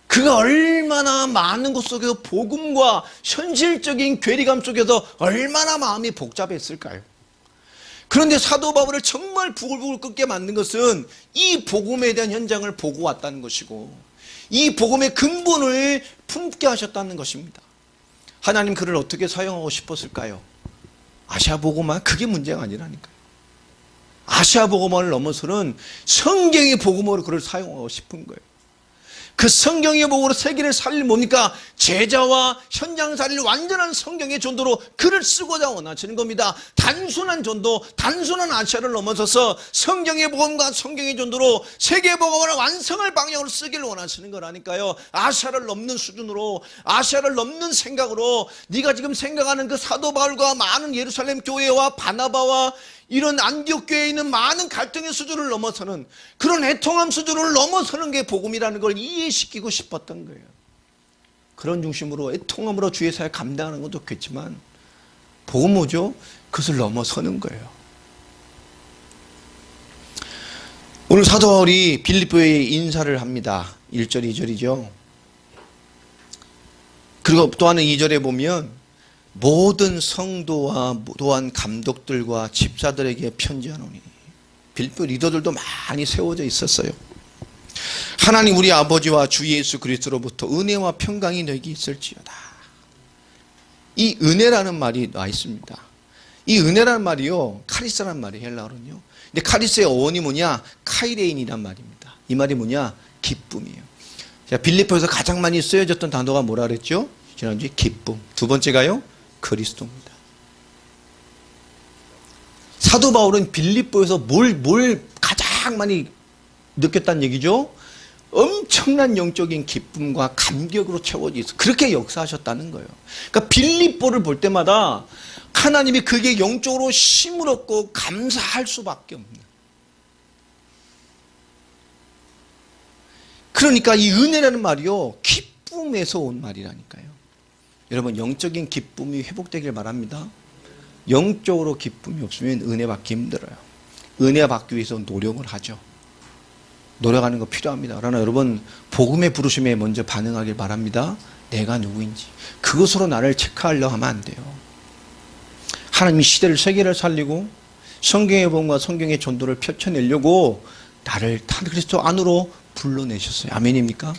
그가 얼마나 많은 것 속에서 복음과 현실적인 괴리감 속에서 얼마나 마음이 복잡했을까요? 그런데 사도 바울을 정말 부글부글 끓게 만든 것은 이 복음에 대한 현장을 보고 왔다는 것이고 이 복음의 근본을 품게 하셨다는 것입니다. 하나님 그를 어떻게 사용하고 싶었을까요? 아시아 복음만 그게 문제가 아니라니까요. 아시아 복음만을 넘어서는 성경의 복음으로 그를 사용하고 싶은 거예요. 그 성경의 복음으로 세계를 살릴 뭡니까? 제자와 현장 살릴 완전한 성경의 전도로 그를 쓰고자 원하시는 겁니다. 단순한 전도, 단순한 아시아를 넘어서서 성경의 복음과 성경의 전도로 세계 복음을 완성할 방향으로 쓰기를 원하시는 거라니까요. 아시아를 넘는 수준으로, 아시아를 넘는 생각으로 네가 지금 생각하는 그 사도 바울과 많은 예루살렘 교회와 바나바와 이런 안디옥 교회에 있는 많은 갈등의 수준을 넘어서는 그런 애통함 수준을 넘어서는 게 복음이라는 걸 이해시키고 싶었던 거예요. 그런 중심으로 애통함으로 주의 사역 감당하는 것도 좋겠지만 복음 뭐죠? 그것을 넘어서는 거예요. 오늘 사도 바울이 빌립보에 인사를 합니다. 1절 2절이죠. 그리고 또 하는 2절에 보면 모든 성도와 또한 감독들과 집사들에게 편지하노니. 빌립보 리더들도 많이 세워져 있었어요. 하나님 우리 아버지와 주 예수 그리스도로부터 은혜와 평강이 너에게 있을지어다. 이 은혜라는 말이 나 있습니다. 이 은혜라는 말이요 카리스라는 말이에요. 헬라어는요. 근데 카리스의 어원이 뭐냐? 카이레인이란 말입니다. 이 말이 뭐냐? 기쁨이에요. 자, 빌립보에서 가장 많이 쓰여졌던 단어가 뭐라 그랬죠? 지난주에 기쁨. 두 번째가요? 그리스도입니다. 사도 바울은 빌립보에서 뭘 가장 많이 느꼈다는 얘기죠? 엄청난 영적인 기쁨과 감격으로 채워져 있어. 그렇게 역사하셨다는 거예요. 그러니까 빌립보를 볼 때마다 하나님이 그게 영적으로 힘을 얻고 감사할 수밖에 없는. 그러니까 이 은혜라는 말이요 기쁨에서 온 말이라니까요. 여러분 영적인 기쁨이 회복되길 바랍니다. 영적으로 기쁨이 없으면 은혜 받기 힘들어요. 은혜 받기 위해서 노력을 하죠. 노력하는 거 필요합니다. 그러나 여러분 복음의 부르심에 먼저 반응하길 바랍니다. 내가 누구인지 그것으로 나를 체크하려 하면 안 돼요. 하나님이 시대를 세계를 살리고 성경의 복음과 성경의 전도를 펼쳐내려고 나를 그리스도 안으로 불러내셨어요. 아멘입니까?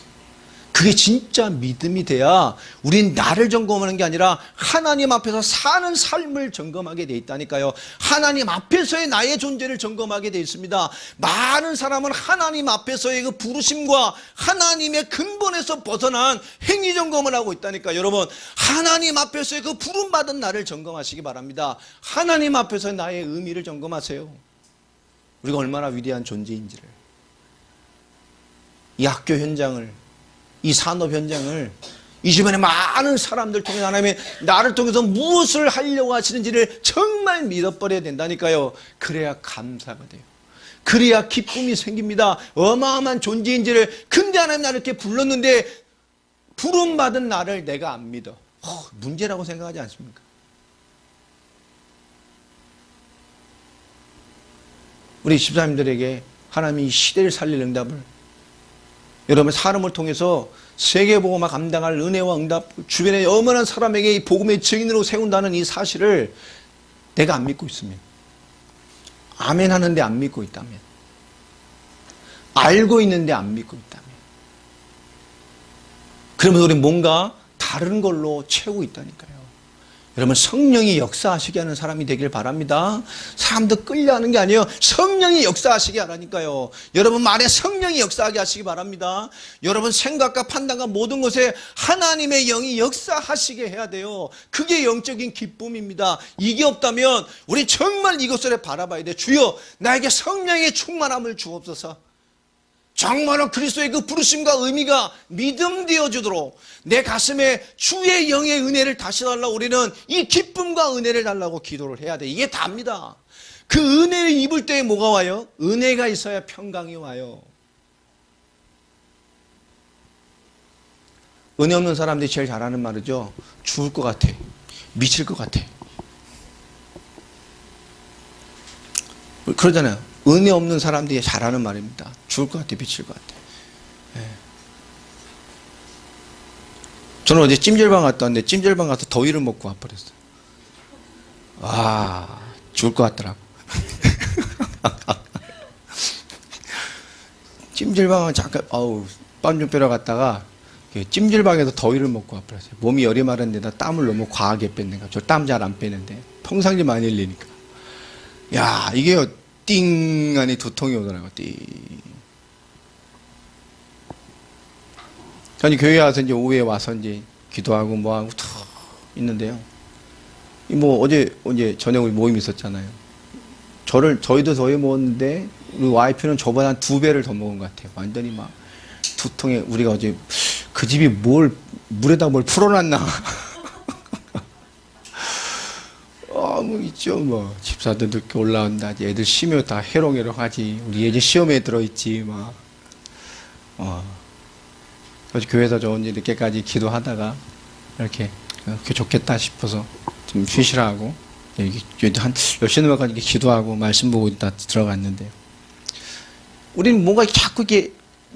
그게 진짜 믿음이 돼야 우린 나를 점검하는 게 아니라 하나님 앞에서 사는 삶을 점검하게 돼 있다니까요. 하나님 앞에서의 나의 존재를 점검하게 돼 있습니다. 많은 사람은 하나님 앞에서의 그 부르심과 하나님의 근본에서 벗어난 행위 점검을 하고 있다니까. 여러분 하나님 앞에서의 그 부름받은 나를 점검하시기 바랍니다. 하나님 앞에서 나의 의미를 점검하세요. 우리가 얼마나 위대한 존재인지를, 이 학교 현장을, 이 산업 현장을, 이 주변에 많은 사람들 통해 하나님이 나를 통해서 무엇을 하려고 하시는지를 정말 믿어버려야 된다니까요. 그래야 감사가 돼요. 그래야 기쁨이 생깁니다. 어마어마한 존재인지를. 근데 하나님 나를 이렇게 불렀는데 부름받은 나를 내가 안 믿어. 문제라고 생각하지 않습니까? 우리 집사님들에게 하나님이 시대를 살릴 응답을, 여러분 사람을 통해서 세계복음화 감당할 은혜와 응답, 주변에 어마어마한 사람에게 이 복음의 증인으로 세운다는 이 사실을 내가 안 믿고 있으면, 아멘 하는데 안 믿고 있다면, 알고 있는데 안 믿고 있다면, 그러면 우리는 뭔가 다른 걸로 채우고 있다니까요. 여러분 성령이 역사하시게 하는 사람이 되길 바랍니다. 사람도 끌려하는 게 아니에요. 성령이 역사하시게 하라니까요. 여러분 말에 성령이 역사하게 하시기 바랍니다. 여러분 생각과 판단과 모든 것에 하나님의 영이 역사하시게 해야 돼요. 그게 영적인 기쁨입니다. 이게 없다면 우리 정말 이것을 바라봐야 돼. 주여 나에게 성령의 충만함을 주옵소서. 정말로 그리스도의 그 부르심과 의미가 믿음 되어주도록 내 가슴에 주의 영의 은혜를 다시 달라고 우리는 이 기쁨과 은혜를 달라고 기도를 해야 돼. 이게 답니다. 그 은혜를 입을 때에 뭐가 와요? 은혜가 있어야 평강이 와요. 은혜 없는 사람들이 제일 잘하는 말이죠. 죽을 것 같아. 미칠 것 같아. 그러잖아요. 은혜 없는 사람들이 잘하는 말입니다. 죽을 것 같아. 미칠 것 같아. 예. 저는 어제 찜질방 갔다 왔는데 찜질방 가서 더위를 먹고 와버렸어요. 와, 죽을 것 같더라고. 찜질방은 잠깐 땀 좀 빼러 갔다가 찜질방에서 더위를 먹고 와버렸어요. 몸이 열이 마른 데다 땀을 너무 과하게 뺐는가. 저 땀 잘 안 빼는데 평상시 많이 흘리니까. 야, 이게 띵 하니 두통이 오더라고. 띵. 저는 교회 와서 이제 오후에 와서 이제 기도하고 뭐하고 툭 있는데요. 뭐 어제 저녁에 모임 있었잖아요. 저희도 더위 먹었는데 우리 와이프는 저보다 한 2배를 더 먹은 것 같아요. 완전히 막 두통에. 우리가 어제 그 집이 물에다 뭘 풀어놨나. 뭐 있죠. 뭐 집사도 늦게 올라온다. 애들 쉬면 다 해롱해롱 하지. 우리 예지 시험에 들어있지. 막. 그래서 교회에서 저 이제 늦게까지 기도하다가 이렇게 좋겠다 싶어서 좀 쉬시라고 한 10시 넘어까지 기도하고 말씀 보고 있다 들어갔는데요. 우리는 뭔가 자꾸 이렇게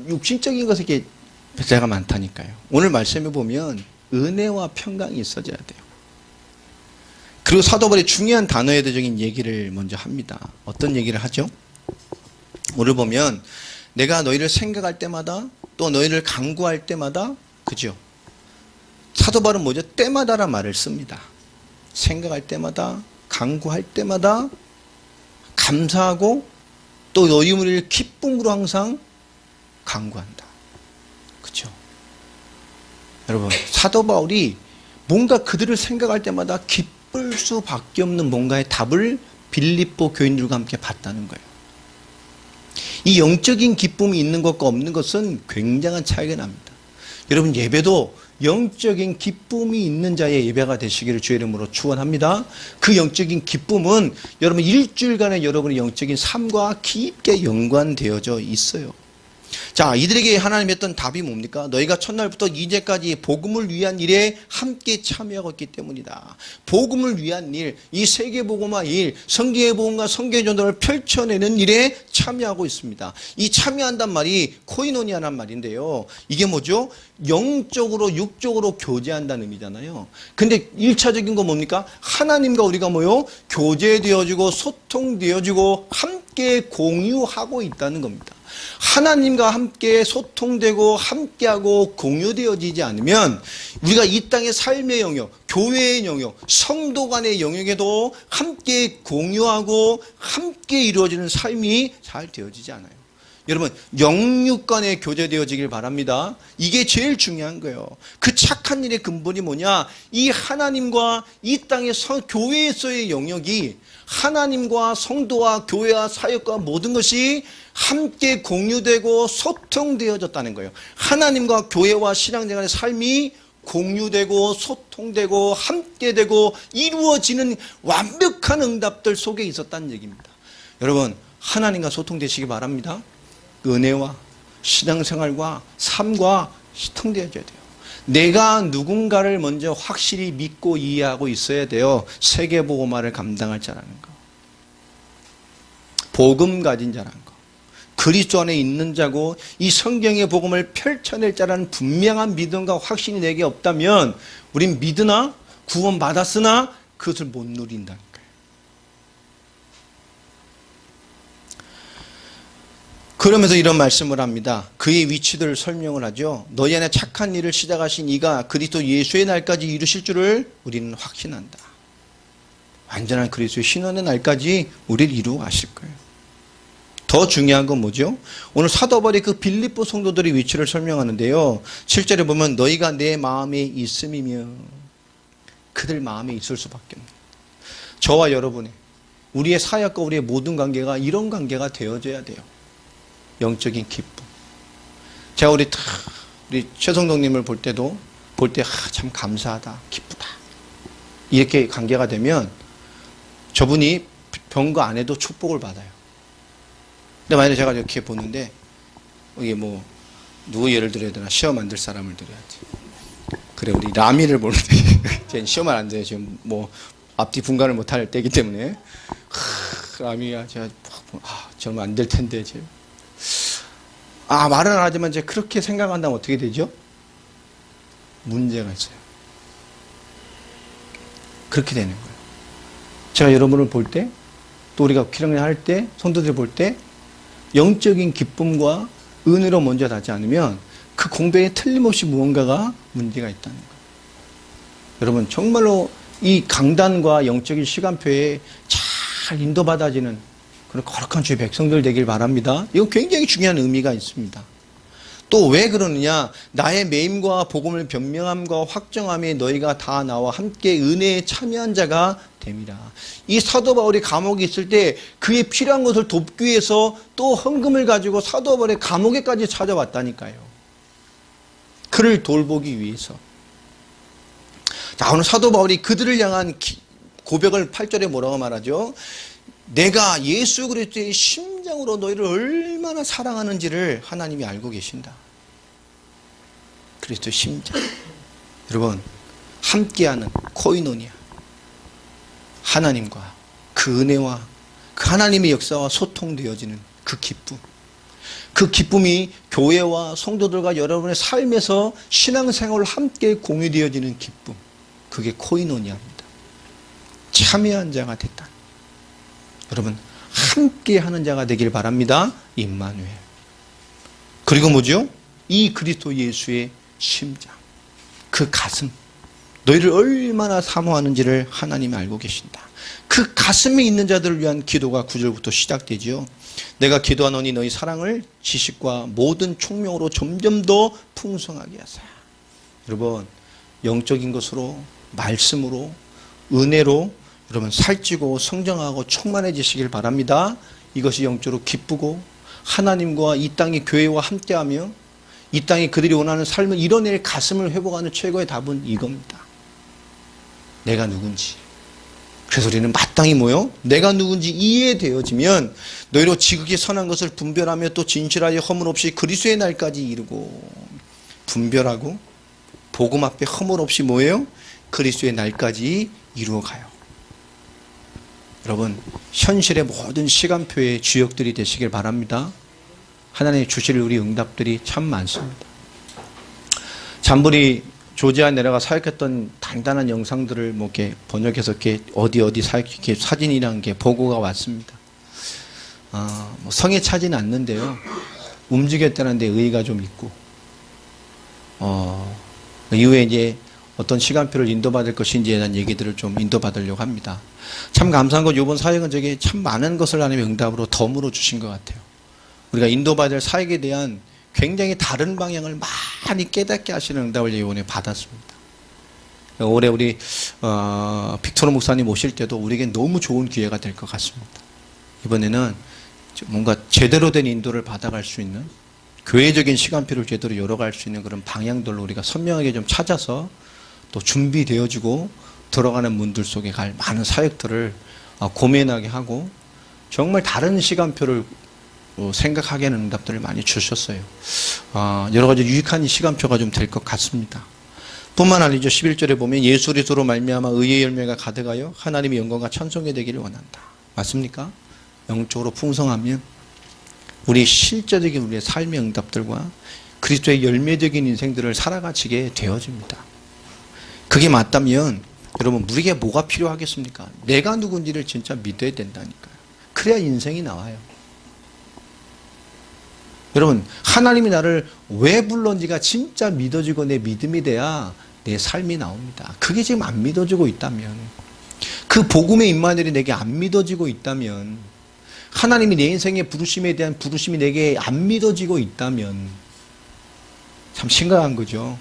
육신적인 것에 이렇게 배제가 많다니까요. 오늘 말씀해 보면 은혜와 평강이 있어져야 돼요. 그리고 사도 바울이 중요한 단어에대적인 얘기를 먼저 합니다. 어떤 얘기를 하죠? 오늘 보면 내가 너희를 생각할 때마다 또 너희를 간구할 때마다, 그죠? 사도 바울은 뭐죠? 때마다란 말을 씁니다. 생각할 때마다, 간구할 때마다 감사하고 또 너희 우리를 기쁨으로 항상 간구한다. 그죠? 여러분, 사도 바울이 뭔가 그들을 생각할 때마다 기쁠 수밖에 없는 뭔가의 답을 빌립보 교인들과 함께 봤다는 거예요. 이 영적인 기쁨이 있는 것과 없는 것은 굉장한 차이가 납니다. 여러분, 예배도 영적인 기쁨이 있는 자의 예배가 되시기를 주의 이름으로 축원합니다. 그 영적인 기쁨은 여러분 일주일간의 여러분의 영적인 삶과 깊게 연관되어져 있어요. 자, 이들에게 하나님이 했던 답이 뭡니까? 너희가 첫날부터 이제까지 복음을 위한 일에 함께 참여하고 있기 때문이다. 복음을 위한 일, 이 세계복음화 일, 성경의 복음과 성경의 전도를 펼쳐내는 일에 참여하고 있습니다. 이 참여한단 말이 코이노니아란 말인데요. 이게 뭐죠? 영적으로 육적으로 교제한다는 의미잖아요. 근데 1차적인 건 뭡니까? 하나님과 우리가 뭐요? 교제되어지고 소통되어지고 함께 공유하고 있다는 겁니다. 하나님과 함께 소통되고 함께하고 공유되어지지 않으면 우리가 이 땅의 삶의 영역, 교회의 영역, 성도 간의 영역에도 함께 공유하고 함께 이루어지는 삶이 잘 되어지지 않아요. 여러분, 영육 간에 교제되어지길 바랍니다. 이게 제일 중요한 거예요. 그 착한 일의 근본이 뭐냐? 이 하나님과 이 땅의 교회에서의 영역이 하나님과 성도와 교회와 사역과 모든 것이 함께 공유되고 소통되어졌다는 거예요. 하나님과 교회와 신앙생활의 삶이 공유되고 소통되고 함께되고 이루어지는 완벽한 응답들 속에 있었다는 얘기입니다. 여러분, 하나님과 소통되시기 바랍니다. 은혜와 신앙생활과 삶과 소통되어져야 돼요. 내가 누군가를 먼저 확실히 믿고 이해하고 있어야 돼요. 세계복음화를 감당할 자라는 거. 복음 가진 자라는 거. 그리스도 안에 있는 자고 이 성경의 복음을 펼쳐낼 자라는 분명한 믿음과 확신이 내게 없다면 우린 믿으나 구원받았으나 그것을 못 누린다는 거예요. 그러면서 이런 말씀을 합니다. 그의 위치들을 설명을 하죠. 너희 안에 착한 일을 시작하신 이가 그리스도 예수의 날까지 이루실 줄을 우리는 확신한다. 완전한 그리스도의 신원의 날까지 우리를 이루어 가실 거예요. 더 중요한 건 뭐죠? 오늘 사도 바울이 그 빌립보 성도들의 위치를 설명하는데요. 7절에 보면 너희가 내 마음에 있음이며 그들 마음에 있을 수밖에 없는 저와 여러분의 우리의 사역과 우리의 모든 관계가 이런 관계가 되어져야 돼요. 영적인 기쁨, 제가 우리 최성동님을 볼 때 참 감사하다, 기쁘다 이렇게 관계가 되면 저분이 병거 안 해도 축복을 받아요. 근데 만약에 제가 이렇게 보는데 이게 뭐 누구 예를 들어야 되나, 시험 안 들 사람을 들어야지. 그래, 우리 라미를 보는데 쟤는 시험을 안 돼요. 지금 뭐 앞뒤 분간을 못할 때이기 때문에 라미가 제가 저는 안 될 텐데 지금 말은 안 하지만 이제 그렇게 생각한다면 어떻게 되죠? 문제가 있어요. 그렇게 되는 거예요. 제가 여러분을 볼 때, 또 우리가 기령을 할 때, 성도들 볼 때 영적인 기쁨과 은혜로 먼저 닿지 않으면 그 공백에 틀림없이 무언가가 문제가 있다는 거예요. 여러분 정말로 이 강단과 영적인 시간표에 잘 인도받아지는 그런 거룩한 주의 백성들 되길 바랍니다. 이거 굉장히 중요한 의미가 있습니다. 또 왜 그러느냐? 나의 매임과 복음을 변명함과 확정함에 너희가 다 나와 함께 은혜에 참여한 자가 됨이라. 이 사도 바울이 감옥에 있을 때 그의 필요한 것을 돕기 위해서 또 헌금을 가지고 사도 바울의 감옥에까지 찾아왔다니까요. 그를 돌보기 위해서. 자, 오늘 사도 바울이 그들을 향한 고백을 8절에 뭐라고 말하죠? 내가 예수 그리스도의 심장으로 너희를 얼마나 사랑하는지를 하나님이 알고 계신다. 그리스도의 심장. 여러분, 함께하는 코이노니아. 하나님과 그 은혜와 그 하나님의 역사와 소통되어지는 그 기쁨. 그 기쁨이 교회와 성도들과 여러분의 삶에서 신앙생활을 함께 공유되어지는 기쁨. 그게 코이노니아입니다. 참여한 자가 됐다. 여러분 함께 하는 자가 되길 바랍니다. 임마누엘. 그리고 뭐죠? 이 그리스도 예수의 심장, 그 가슴, 너희를 얼마나 사모하는지를 하나님이 알고 계신다. 그 가슴에 있는 자들을 위한 기도가 9절부터 시작되지요. 내가 기도하노니 너희 사랑을 지식과 모든 총명으로 점점 더 풍성하게 하사. 여러분 영적인 것으로, 말씀으로, 은혜로 여러분 살찌고 성장하고 충만해지시길 바랍니다. 이것이 영적으로 기쁘고 하나님과 이 땅의 교회와 함께하며 이 땅에 그들이 원하는 삶을 이뤄낼 가슴을 회복하는 최고의 답은 이겁니다. 내가 누군지. 그래서 우리는 마땅히 뭐요? 내가 누군지 이해되어지면 너희로 지극히 선한 것을 분별하며 또 진실하여 허물 없이 그리스도의 날까지 이루고. 분별하고 복음 앞에 허물 없이 뭐예요? 그리스도의 날까지 이루어가요. 여러분 현실의 모든 시간표의 주역들이 되시길 바랍니다. 하나님이 주실 우리 응답들이 참 많습니다. 잠불이 조지아에 내려가 사역했던 단단한 영상들을 뭐 이렇게 번역해서 이렇게 어디 사역 이렇게 사진이랑 게 보고가 왔습니다. 뭐 성에 차지는 않는데요. 움직였다는 데 의의가 좀 있고, 이후에 이제 어떤 시간표를 인도받을 것인지에 대한 얘기들을 좀 인도받으려고 합니다. 참 감사한 건 이번 사역은 저게 참 많은 것을 하나님의 응답으로 덤으로 주신 것 같아요. 우리가 인도받을 사역에 대한 굉장히 다른 방향을 많이 깨닫게 하시는 응답을 이번에 받았습니다. 올해 우리 빅토르 목사님 오실 때도 우리에게 너무 좋은 기회가 될 것 같습니다. 이번에는 뭔가 제대로 된 인도를 받아갈 수 있는, 교회적인 시간표를 제대로 열어갈 수 있는 그런 방향들로 우리가 선명하게 좀 찾아서 또 준비되어지고 들어가는 문들 속에 갈 많은 사역들을 고민하게 하고 정말 다른 시간표를 생각하게 하는 응답들을 많이 주셨어요. 여러 가지 유익한 시간표가 좀 될 것 같습니다. 뿐만 아니죠. 11절에 보면 예수 그리스도로 말미암아 의의 열매가 가득하여 하나님의 영광과 찬송이 되기를 원한다. 맞습니까? 영적으로 풍성하면 우리 실제적인 우리의 삶의 응답들과 그리스도의 열매적인 인생들을 살아가지게 되어집니다. 그게 맞다면 여러분 우리에게 뭐가 필요하겠습니까? 내가 누군지를 진짜 믿어야 된다니까요. 그래야 인생이 나와요. 여러분 하나님이 나를 왜 불렀는지가 진짜 믿어지고 내 믿음이 돼야 내 삶이 나옵니다. 그게 지금 안 믿어지고 있다면, 그 복음의 임마누엘이 내게 안 믿어지고 있다면, 하나님이 내 인생의 부르심에 대한 부르심이 내게 안 믿어지고 있다면 참 심각한 거죠.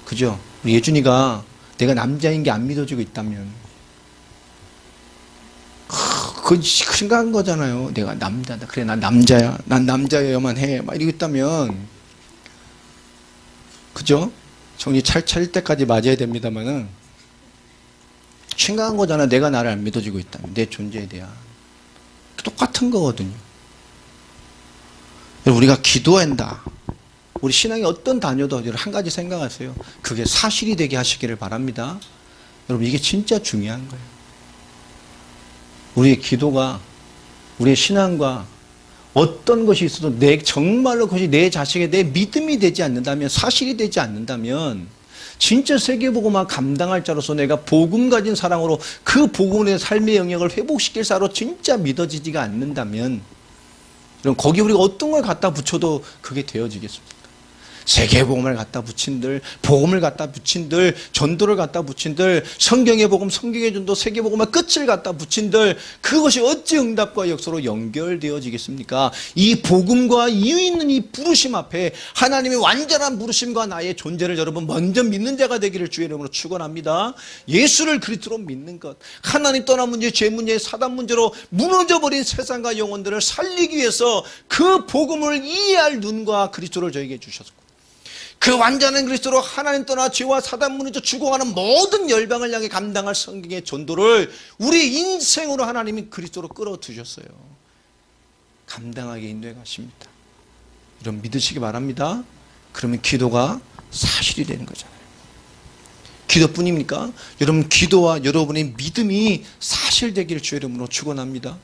그죠? 우리 예준이가 내가 남자인 게 안 믿어지고 있다면 그건 심각한 거잖아요. 내가 남자다. 그래 난 남자야. 난 남자여야만 해. 막 이러고 있다면 그죠? 정신 차릴 때까지 맞아야 됩니다만은 심각한 거잖아. 내가 나를 안 믿어주고 있다면 내 존재에 대한 똑같은 거거든요. 우리가 기도한다. 우리 신앙의 어떤 단어도 한 가지 생각하세요. 그게 사실이 되게 하시기를 바랍니다. 여러분 이게 진짜 중요한 거예요. 우리의 기도가 우리의 신앙과 어떤 것이 있어도 정말로 그것이 내 자식의 내 믿음이 되지 않는다면, 사실이 되지 않는다면 진짜 세계복음화 감당할 자로서 내가 복음 가진 사랑으로 그 복음의 삶의 영역을 회복시킬 자로 진짜 믿어지지가 않는다면, 그럼 거기 우리가 어떤 걸 갖다 붙여도 그게 되어지겠습니까? 세계복음을 갖다 붙인들, 복음을 갖다 붙인들, 전도를 갖다 붙인들, 성경의 복음, 성경의 전도, 세계복음의 끝을 갖다 붙인들, 그것이 어찌 응답과 역사로 연결되어지겠습니까? 이 복음과 이유 있는 이 부르심 앞에 하나님의 완전한 부르심과 나의 존재를 여러분 먼저 믿는 자가 되기를 주의 이름으로 축원합니다. 예수를 그리스도로 믿는 것, 하나님 떠난 문제, 죄 문제, 사단 문제로 무너져버린 세상과 영혼들을 살리기 위해서 그 복음을 이해할 눈과 그리스도를 저에게 주셨고, 그 완전한 그리스도로 하나님 떠나 죄와 사단 무너져 죽어가는 모든 열방을 향해 감당할 성경의 전도를 우리 인생으로 하나님이 그리스도로 끌어두셨어요. 감당하게 인도해 가십니다. 여러분 믿으시기 바랍니다. 그러면 기도가 사실이 되는 거잖아요. 기도뿐입니까? 여러분 기도와 여러분의 믿음이 사실되기를 주의 이름으로 축원합니다.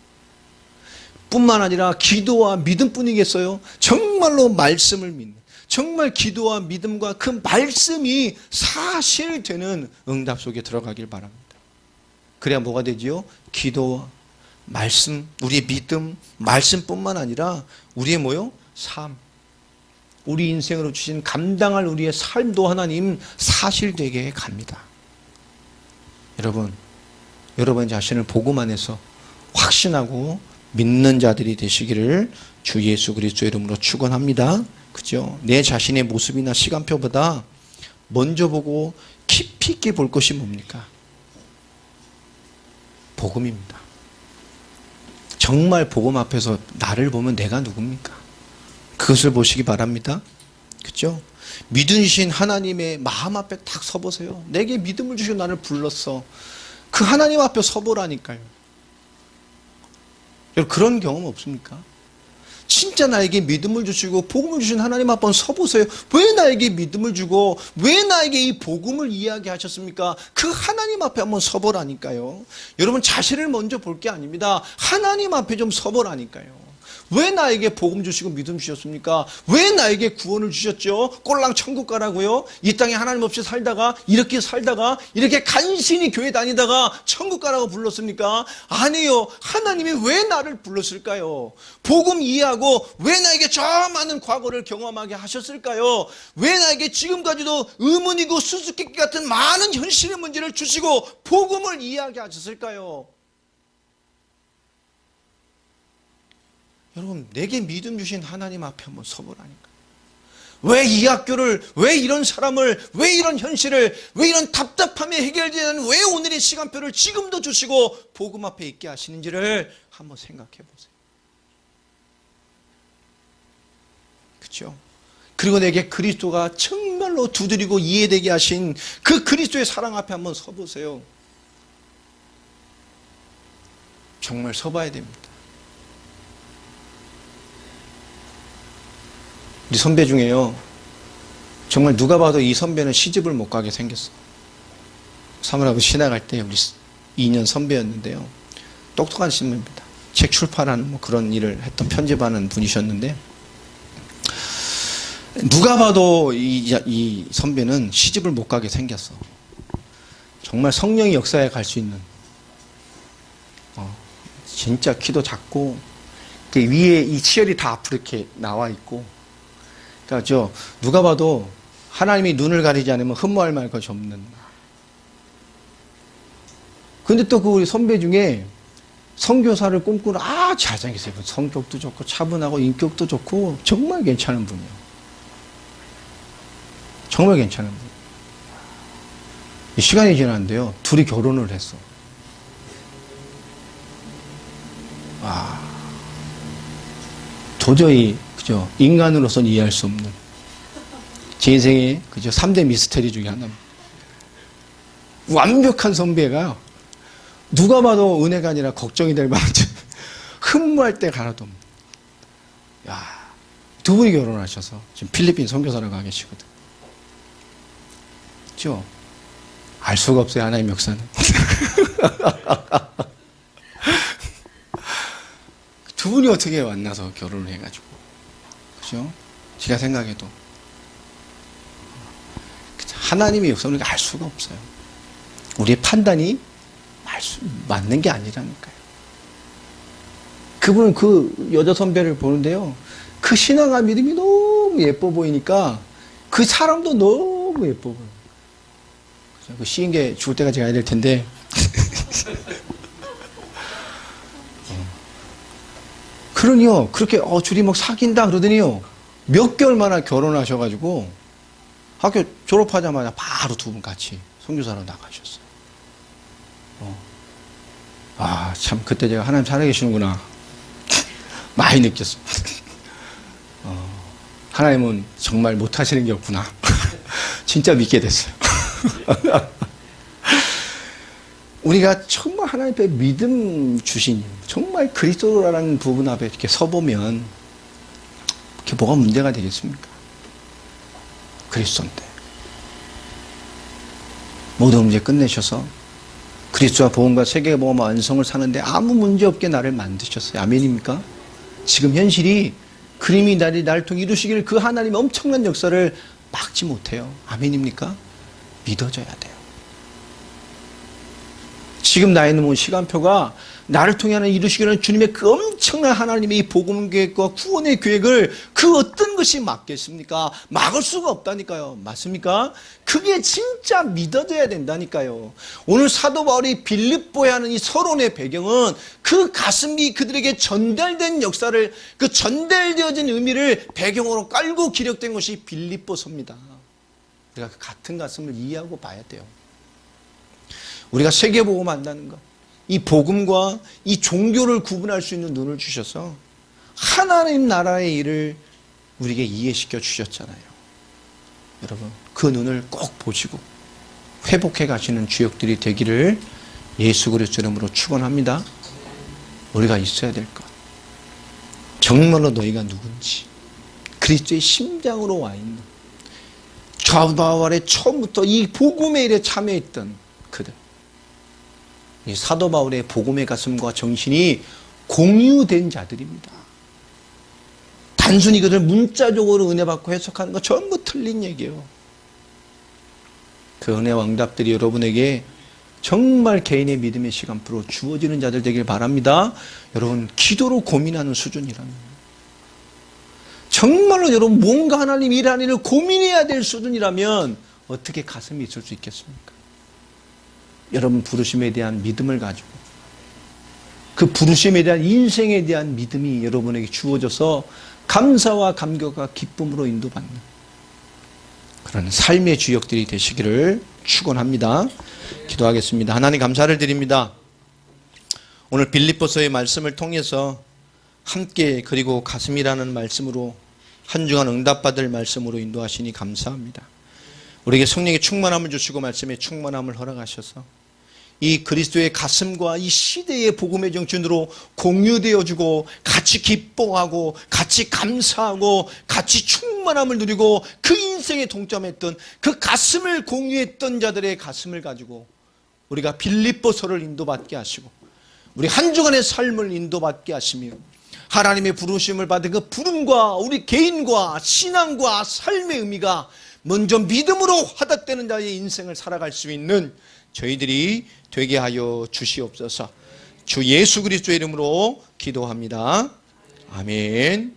뿐만 아니라 기도와 믿음뿐이겠어요? 정말로 말씀을 믿는, 정말 기도와 믿음과 그 말씀이 사실되는 응답 속에 들어가길 바랍니다. 그래야 뭐가 되지요? 기도와 말씀, 우리의 믿음, 말씀뿐만 아니라 우리의 뭐요? 삶, 우리 인생으로 주신 감당할 우리의 삶도 하나님 사실되게 갑니다. 여러분 자신을 복음 안에서 확신하고 믿는 자들이 되시기를 주 예수 그리스도의 이름으로 축원합니다. 그죠? 내 자신의 모습이나 시간표보다 먼저 보고 깊이 있게 볼 것이 뭡니까? 복음입니다. 정말 복음 앞에서 나를 보면 내가 누굽니까? 그것을 보시기 바랍니다. 그죠? 믿으신 하나님의 마음 앞에 딱 서보세요. 내게 믿음을 주시고 나를 불렀어. 그 하나님 앞에 서보라니까요. 여러분 그런 경험 없습니까? 진짜 나에게 믿음을 주시고 복음을 주신 하나님 앞에 서보세요. 왜 나에게 믿음을 주고 왜 나에게 이 복음을 이야기하셨습니까? 그 하나님 앞에 한번 서보라니까요. 여러분 자신을 먼저 볼 게 아닙니다. 하나님 앞에 좀 서보라니까요. 왜 나에게 복음 주시고 믿음 주셨습니까? 왜 나에게 구원을 주셨죠? 꼴랑 천국 가라고요? 이 땅에 하나님 없이 살다가 이렇게 간신히 교회 다니다가 천국 가라고 불렀습니까? 아니요. 하나님이 왜 나를 불렀을까요? 복음 이해하고 왜 나에게 저 많은 과거를 경험하게 하셨을까요? 왜 나에게 지금까지도 의문이고 수수께끼 같은 많은 현실의 문제를 주시고 복음을 이해하게 하셨을까요? 여러분 내게 믿음 주신 하나님 앞에 한번 서보라니까. 왜 이 학교를, 왜 이런 사람을, 왜 이런 현실을, 왜 이런 답답함이 해결되는, 왜 오늘의 시간표를 지금도 주시고 복음 앞에 있게 하시는지를 한번 생각해 보세요. 그렇죠? 그리고 내게 그리스도가 정말로 두드리고 이해되게 하신 그 그리스도의 사랑 앞에 한번 서보세요. 정말 서봐야 됩니다. 우리 선배 중에요. 정말 누가 봐도 이 선배는 시집을 못 가게 생겼어. 사물하고 신학할 때 우리 2년 선배였는데요. 똑똑한 신부입니다. 책 출판하는 뭐 그런 일을 했던 편집하는 분이셨는데 누가 봐도 이 선배는 시집을 못 가게 생겼어. 정말 성령의 역사에 갈 수 있는 진짜 키도 작고 위에 이 치열이 다 앞으로 이렇게 나와 있고 그러니까 누가 봐도 하나님이 눈을 가리지 않으면 흠모할 말 것이 없는. 근데 또 그 우리 선배 중에 선교사를 꿈꾸는 잘생겼어요. 성격도 좋고 차분하고 인격도 좋고 정말 괜찮은 분이에요. 정말 괜찮은 분. 시간이 지났는데요. 둘이 결혼을 했어. 도저히 그죠? 인간으로서는 이해할 수 없는. 제 인생의 그죠 3대 미스터리 중에 하나입니다. 완벽한 선배가 누가 봐도 은혜가 아니라 걱정이 될 만한 흠모할 때가 하나도 없습니다. 야, 두 분이 결혼하셔서 지금 필리핀 선교사로 가 계시거든. 그죠? 알 수가 없어요, 하나님 역사는. 두 분이 어떻게 만나서 결혼을 해가지고. 그죠? 제가 생각해도. 하나님의 역사는 우리가 알 수가 없어요. 우리의 판단이 맞는 게 아니라니까요. 그분은 그 여자 선배를 보는데요. 그 신앙과 믿음이 너무 예뻐 보이니까 그 사람도 너무 예뻐 보여요. 그 시인계 죽을 때까지 가야 될 텐데. 그러니요, 그렇게, 둘이 막 사귄다 그러더니요, 몇 개월 만에 결혼하셔가지고, 학교 졸업하자마자 바로 두 분 같이 선교사로 나가셨어요. 아, 참, 그때 제가 하나님 살아계시는구나. 많이 느꼈습니다. 하나님은 정말 못하시는 게 없구나. 진짜 믿게 됐어요. 우리가 정말 하나님 앞에 믿음 주신, 정말 그리스도라는 부분 앞에 이렇게 서보면, 그게 뭐가 문제가 되겠습니까? 그리스도인데. 모든 문제 끝내셔서, 그리스도와 복음과 세계의 복음과 완성을 사는데 아무 문제 없게 나를 만드셨어요. 아멘입니까? 지금 현실이 그림이 나를 통해 이루시기를 그 하나님의 엄청난 역사를 막지 못해요. 아멘입니까? 믿어져야 돼요. 지금 나 있는 시간표가 나를 통해 하는 이루시기는 주님의 그 엄청난 하나님의 이 복음 계획과 구원의 계획을 그 어떤 것이 막겠습니까? 막을 수가 없다니까요. 맞습니까? 그게 진짜 믿어져야 된다니까요. 오늘 사도 바울이 빌립보에 하는 이 서론의 배경은 그 가슴이 그들에게 전달된 역사를, 그 전달되어진 의미를 배경으로 깔고 기록된 것이 빌립보서입니다. 우리가 그 같은 가슴을 이해하고 봐야 돼요. 우리가 세계복음 한다는 것, 이 복음과 이 종교를 구분할 수 있는 눈을 주셔서 하나님 나라의 일을 우리에게 이해시켜 주셨잖아요. 여러분, 그 눈을 꼭 보시고 회복해 가시는 주역들이 되기를 예수 그리스도 이름으로 축원합니다. 우리가 있어야 될 것, 정말로 너희가 누군지, 그리스도의 심장으로 와 있는, 바울의 처음부터 이 복음의 일에 참여했던 그들, 이 사도 바울의 복음의 가슴과 정신이 공유된 자들입니다. 단순히 그들 문자적으로 은혜 받고 해석하는 거 전부 틀린 얘기예요. 그 은혜와 응답들이 여러분에게 정말 개인의 믿음의 시간표로 주어지는 자들 되길 바랍니다. 여러분, 기도로 고민하는 수준이라면, 정말로 여러분 뭔가 하나님 일하는 일을 고민해야 될 수준이라면 어떻게 가슴이 있을 수 있겠습니까? 여러분 부르심에 대한 믿음을 가지고, 그 부르심에 대한 인생에 대한 믿음이 여러분에게 주어져서 감사와 감격과 기쁨으로 인도받는 그런 삶의 주역들이 되시기를 축원합니다. 기도하겠습니다. 하나님 감사를 드립니다. 오늘 빌립보서의 말씀을 통해서 함께, 그리고 가슴이라는 말씀으로 한 주간 응답받을 말씀으로 인도하시니 감사합니다. 우리에게 성령의 충만함을 주시고 말씀의 충만함을 허락하셔서 이 그리스도의 가슴과 이 시대의 복음의 정신으로 공유되어주고 같이 기뻐하고 같이 감사하고 같이 충만함을 누리고 그 인생에 동참했던 그 가슴을 공유했던 자들의 가슴을 가지고 우리가 빌립보서를 인도받게 하시고 우리 한 주간의 삶을 인도받게 하시며 하나님의 부르심을 받은 그 부름과 우리 개인과 신앙과 삶의 의미가 먼저 믿음으로 화답되는 자의 인생을 살아갈 수 있는 저희들이 되게 하여 주시옵소서. 주 예수 그리스도의 이름으로 기도합니다. 아멘.